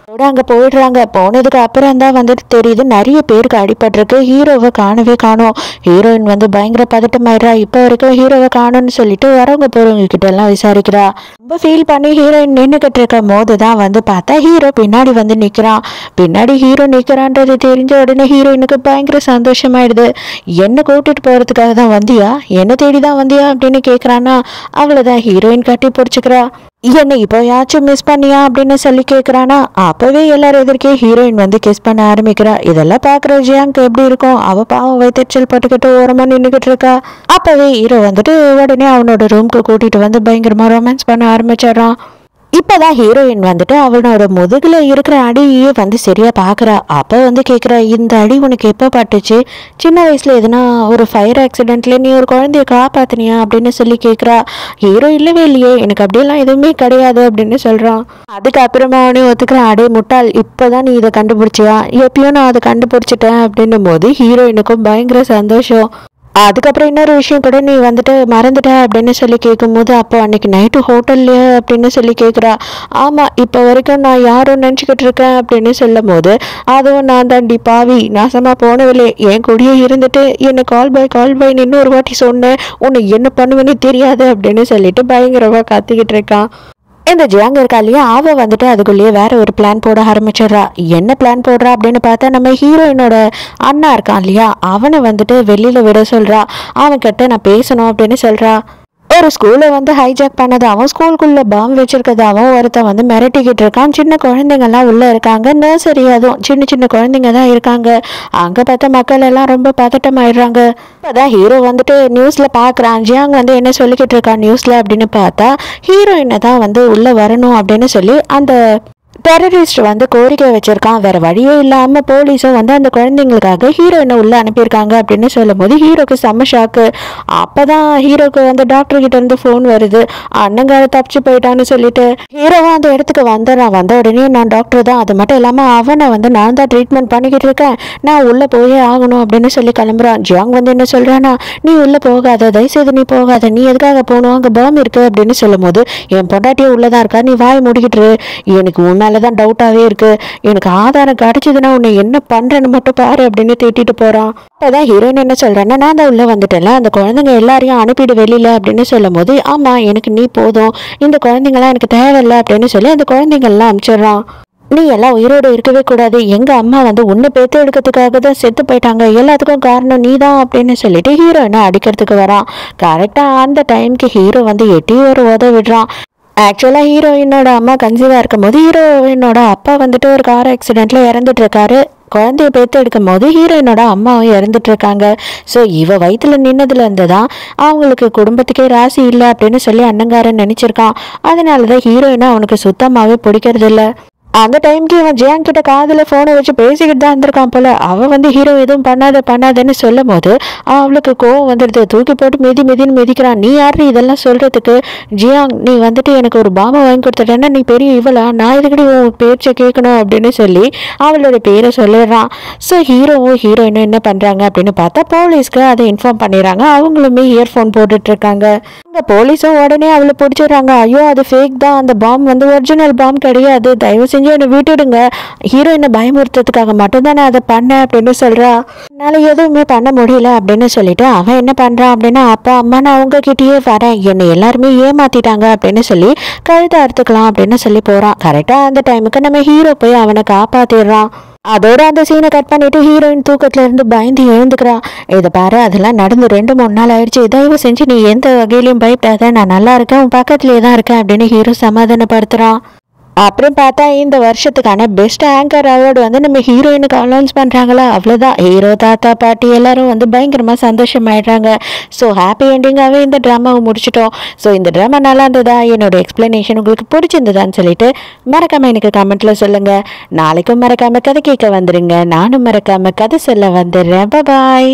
அங்க போயிடுறாங்க. போனதுக்கு அப்புறம் தான் வந்துட்டு தெரியுது நிறைய பேருக்கு அடிபட்டிருக்கு, ஹீரோவை காணவே காணோம். ஹீரோயின் வந்து பயங்கர பதட்டமாயிடுறா. இப்போ வரைக்கும் ஹீரோவை காணும்னு சொல்லிட்டு வரவங்க போறவங்க கிட்ட எல்லாம் விசாரிக்கிறா. ரொம்ப ஃபீல் பண்ணி ஹீரோயின் நின்றுகிட்டு இருக்க போது தான் வந்து பார்த்தா ஹீரோ பின்னாடி வந்து நிக்கிறான். பின்னாடி ஹீரோ நிக்கிறான்றது தெரிஞ்ச உடனே ஹீரோயினுக்கு பயங்கர சந்தோஷமாயிடுது. என்ன கூட்டிட்டு போறதுக்காக தான் வந்தியா, என்ன தேடிதான் வந்தியா அப்படின்னு கேட்கறானா. அவ்வளவுதான் ஹீரோயின் கட்டி பிடிச்சிக்கிறா. என்ன இப்போ யாச்சும் மிஸ் பண்ணியா அப்படின்னு சொல்லி கேட்குறானா. அப்பவே எல்லாரும் எதிர்க்கே ஹீரோயின் வந்து கிஸ் பண்ண ஆரம்பிக்கிறா. இதெல்லாம் பார்க்குற ஜியாங்க்கு எப்படி இருக்கும், அவ பாவம் வயிற்றுச்சல் பட்டுக்கிட்டு ஓரமா நின்றுக்கிட்டு இருக்கா. அப்பவே ஹீரோ வந்துட்டு உடனே அவனோட ரூம்க்கு கூட்டிட்டு வந்து பயங்கரமா ரொமான்ஸ் பண்ண ஆரம்பிச்சிடறான். இப்பதான் ஹீரோயின் வந்துட்டு அவனோட முதுகுல இருக்கிற அடியே வந்து சரியா பாக்குறா. அப்ப வந்து கேக்குறா, இந்த அடி உனக்கு எப்ப பட்டுச்சு, சின்ன வயசுல எதுனா ஒரு ஃபயர் ஆக்சிடென்ட்ல நீ ஒரு குழந்தைய காப்பாத்தினியா அப்படின்னு சொல்லி கேக்குறா. ஹீரோ இல்லவே இல்லையே, எனக்கு அப்படியெல்லாம் எதுவுமே கிடையாது அப்படின்னு சொல்றான். அதுக்கப்புறமா அவனே ஒத்துக்கிறான், அடே முட்டாள், இப்பதான் நீ இதை கண்டுபிடிச்சியா, எப்பயும் நான் அதை கண்டுபிடிச்சிட்டேன் அப்படின்னும் போது ஹீரோயினுக்கும் பயங்கர சந்தோஷம். அதுக்கப்புறம் இன்னொரு விஷயம் கூட நீ வந்துட்டு மறந்துட்ட அப்படின்னு சொல்லி கேட்கும்போது, அப்போ அன்னைக்கு நைட்டு ஹோட்டல்லையே அப்படின்னு சொல்லி கேட்குறா. ஆமாம், இப்போ வரைக்கும் நான் யாரும் நினச்சிக்கிட்டு இருக்கேன் அப்படின்னு சொல்லும் போது, அதுவும் நான் தாண்டி பாவி, நாசமாக போனவில்லை, என் கூடயே இருந்துட்டு என்னை கால் பை இன்னொரு வாட்டி சொன்னேன், உன்னை என்ன பண்ணுவேன்னு தெரியாது அப்படின்னு சொல்லிட்டு பயங்கரமாக கத்திக்கிட்டு இருக்கான். இந்த ஜியாங் இருக்கா இல்லையா, அவ வந்துட்டு அதுக்குள்ளேயே வேற ஒரு பிளான் போட ஆரம்பிச்சிடுறா. என்ன பிளான் போடுறா அப்படின்னு பார்த்தா, நம்ம ஹீரோயினோட அண்ணா இருக்கான் இல்லையா, அவனை வந்துட்டு வெளியில விட சொல்றா. அவன் கிட்ட நான் பேசணும் அப்படின்னு சொல்றா. ஓ ஒரு ஸ்கூலை வந்து ஹைஜாக் பண்ணதாகவும் ஸ்கூலுக்குள்ள பாம்பு வச்சிருக்கதாகவும் ஒருத்தன் வந்து மிரட்டிக்கிட்டு இருக்கான். சின்ன குழந்தைங்கள்லாம் உள்ள இருக்காங்க, நர்சரி, அதுவும் சின்ன சின்ன குழந்தைங்க தான் இருக்காங்க. அங்க பார்த்த மக்கள் எல்லாம் ரொம்ப பதட்டம் ஆயிடுறாங்க. இப்போதான் ஹீரோ வந்துட்டு நியூஸ்ல பாக்குறான், ஜியாங் வந்து என்ன சொல்லிக்கிட்டு இருக்கான் நியூஸ்ல அப்படின்னு பார்த்தா, ஹீரோயினை தான் வந்து உள்ள வரணும் அப்படின்னு சொல்லி அந்த டெரரிஸ்ட் வந்து கோரிக்கை வச்சிருக்கான். வேற வழியே இல்லாம போலீஸும் வந்து அந்த குழந்தைங்களுக்காக ஹீரோயினை உள்ள அனுப்பியிருக்காங்க அப்படின்னு சொல்லும் போது ஹீரோக்கு செம்ம ஷாக்கு. அப்பதான் ஹீரோக்கு வந்து டாக்டர் கிட்ட இருந்து ஃபோன் வருது, அண்ணங்கார தப்பிச்சு போயிட்டான்னு சொல்லிட்டு. ஹீரோவா அந்த இடத்துக்கு வந்துடுறான். வந்த உடனே நான் டாக்டர் தான், அது மட்டும் இல்லாம அவனை வந்து நான் தான் ட்ரீட்மெண்ட் பண்ணிக்கிட்டு இருக்கேன், நான் உள்ள போயே ஆகணும் அப்படின்னு சொல்லி கிளம்புறான். ஜியாங் வந்து என்ன சொல்றானா, நீ உள்ள போகாத, தயவுசெய்து நீ போகாத, நீ எதுக்காக போகணும், அங்க பாம் இருக்கு அப்படின்னு சொல்லும் போது, என் பொண்டாட்டியே உள்ளதான் இருக்கா, நீ வாய் முடிக்கிட்டு, எனக்கு மேலதான் டவுட்டாவே இருக்கு, எனக்கு ஆதாரம் கிடைச்சதுன்னா உன்னை என்ன பண்றேன்னு மட்டும் பாரு அப்படின்னு திட்டிட்டு போறான். அப்பதான் ஹீரோயின் என்ன சொல்றேன்னா, நான் தான் உள்ள வந்துட்டேன்ல, அந்த குழந்தைங்க எல்லாரையும் அனுப்பிடு வெளியில அப்படின்னு சொல்லும் போது, ஆமா எனக்கு நீ போதும், இந்த குழந்தைங்களாம் எனக்கு தேவையில்லை அப்படின்னு சொல்லி அந்த குழந்தைங்கள்லாம் அனுப்பிச்சிடுறான். நீ எல்லாம் உயிரோடு இருக்கவே கூடாது, எங்க அம்மா வந்து உன்னை பேத்து எடுக்கிறதுக்காக தான் செத்து போயிட்டாங்க, எல்லாத்துக்கும் காரணம் நீ தான் அப்படின்னு சொல்லிட்டு ஹீரோயினை அடிக்கிறதுக்கு வரான். கரெக்டா அந்த டைமுக்கு ஹீரோ வந்து எட்டி ஒரு விடுறான். ஆக்சுவலாக ஹீரோயினோட அம்மா கன்சீவாக இருக்கும் போது ஹீரோயினோட அப்பா வந்துட்டு ஒரு கார் ஆக்சிடெண்ட்டில் இறந்துட்டு இருக்காரு. குழந்தைய பேத்து எடுக்கும் போது ஹீரோயினோட அம்மாவும் இறந்துட்டு இருக்காங்க. ஸோ இவ வயிற்றுல நின்னதுலேருந்து தான் அவங்களுக்கு குடும்பத்துக்கே ராசி இல்லை அப்படின்னு சொல்லி அண்ணங்காரன் நினச்சிருக்கான். அதனால தான் ஹீரோயினை அவனுக்கு சுத்தமாகவே பிடிக்கிறது இல்லை. அந்த டைமுக்கு இவன் ஜியாங் கிட்ட காதில் ஃபோனை வச்சு பேசிக்கிட்டு தான் இருந்திருக்கான் போல. அவன் வந்து ஹீரோ எதுவும் பண்ணாதன்னு சொல்லும் போது அவளுக்கு கோவம் வந்துடுது, தூக்கி போட்டு மிதின்னு மிதிக்கிறான். நீ யாரு இதெல்லாம் சொல்றதுக்கு, ஜியாங் நீ வந்துட்டு எனக்கு ஒரு பாம்பை வாங்கி கொடுத்துட்டேன்னா நீ பெரிய இவளா, நான் இதுக்கடி உன் பேச்சை கேட்கணும் அப்படின்னு சொல்லி அவளோட பேரை சொல்லிடுறான். ஸோ ஹீரோவும் ஹீரோயினும் என்ன பண்ணுறாங்க அப்படின்னு பார்த்தா போலீஸ்க்கு அதை இன்ஃபார்ம் பண்ணிடுறாங்க. அவங்களுமே இயர்ஃபோன் போட்டுட்டு இருக்காங்க. இந்த போலீஸும் உடனே அவளை பிடிச்சிடுறாங்க. ஐயோ அது ஃபேக் தான், அந்த பாம் வந்து ஒரிஜினல் பாம் கிடையாது, தயவு செஞ்சு என்னை விட்டுடுங்க, ஹீரோயினை பயமுறுத்துறதுக்காக மட்டும்தான் நான் அதை பண்ணேன் அப்படின்னு சொல்றா. என்னால் எதுவுமே பண்ண முடியல அப்படின்னு சொல்லிட்டு அவன் என்ன பண்றான் அப்படின்னா, அப்பா அம்மா நான் அவங்க கிட்டேயே வரேன், என்னை எல்லாருமே ஏமாத்திட்டாங்க அப்படின்னு சொல்லி கழுத்தை அறுத்துக்கலாம் அப்படின்னு சொல்லி போறான். கரெக்டா அந்த டைமுக்கு நம்ம ஹீரோ போய் அவனை காப்பாத்திடுறான். அதோட அந்த சீனை கட் பண்ணிட்டு ஹீரோயின் தூக்கத்துல இருந்து பயந்து எழுந்துக்கிறான். இதை பாரு, அதெல்லாம் நடந்து 2-3 நாள் ஆயிடுச்சு, தயவு செஞ்சு நீ எந்த வகையிலையும் பயப்படாத, நான் நல்லா இருக்கேன், உன் பக்கத்துலேயே தான் இருக்கேன் அப்படின்னு ஹீரோ சமாதானப்படுத்துறான். அப்புறம் பார்த்தா இந்த வருஷத்துக்கான பெஸ்ட் ஆங்கர் அவார்டு வந்து நம்ம ஹீரோயினுக்கு அனௌன்ஸ் பண்ணுறாங்களா, அவ்வளோதான். ஹீரோ தாத்தா பாட்டி எல்லாரும் வந்து பயங்கரமாக சந்தோஷமாயிடுறாங்க. ஸோ ஹாப்பி எண்டிங்காகவே இந்த ட்ராமாவை முடிச்சிட்டோம். ஸோ இந்த ட்ராமா நல்லா இருந்ததா, என்னோட எக்ஸ்பிளனேஷன் உங்களுக்கு பிடிச்சிருந்ததான்னு சொல்லிட்டு மறக்காமல் எனக்கு கமெண்ட்டில் சொல்லுங்கள். நாளைக்கும் மறக்காமல் கதை கேட்க வந்துடுங்க, நானும் மறக்காமல் கதை சொல்ல வந்துடுறேன். பாய்.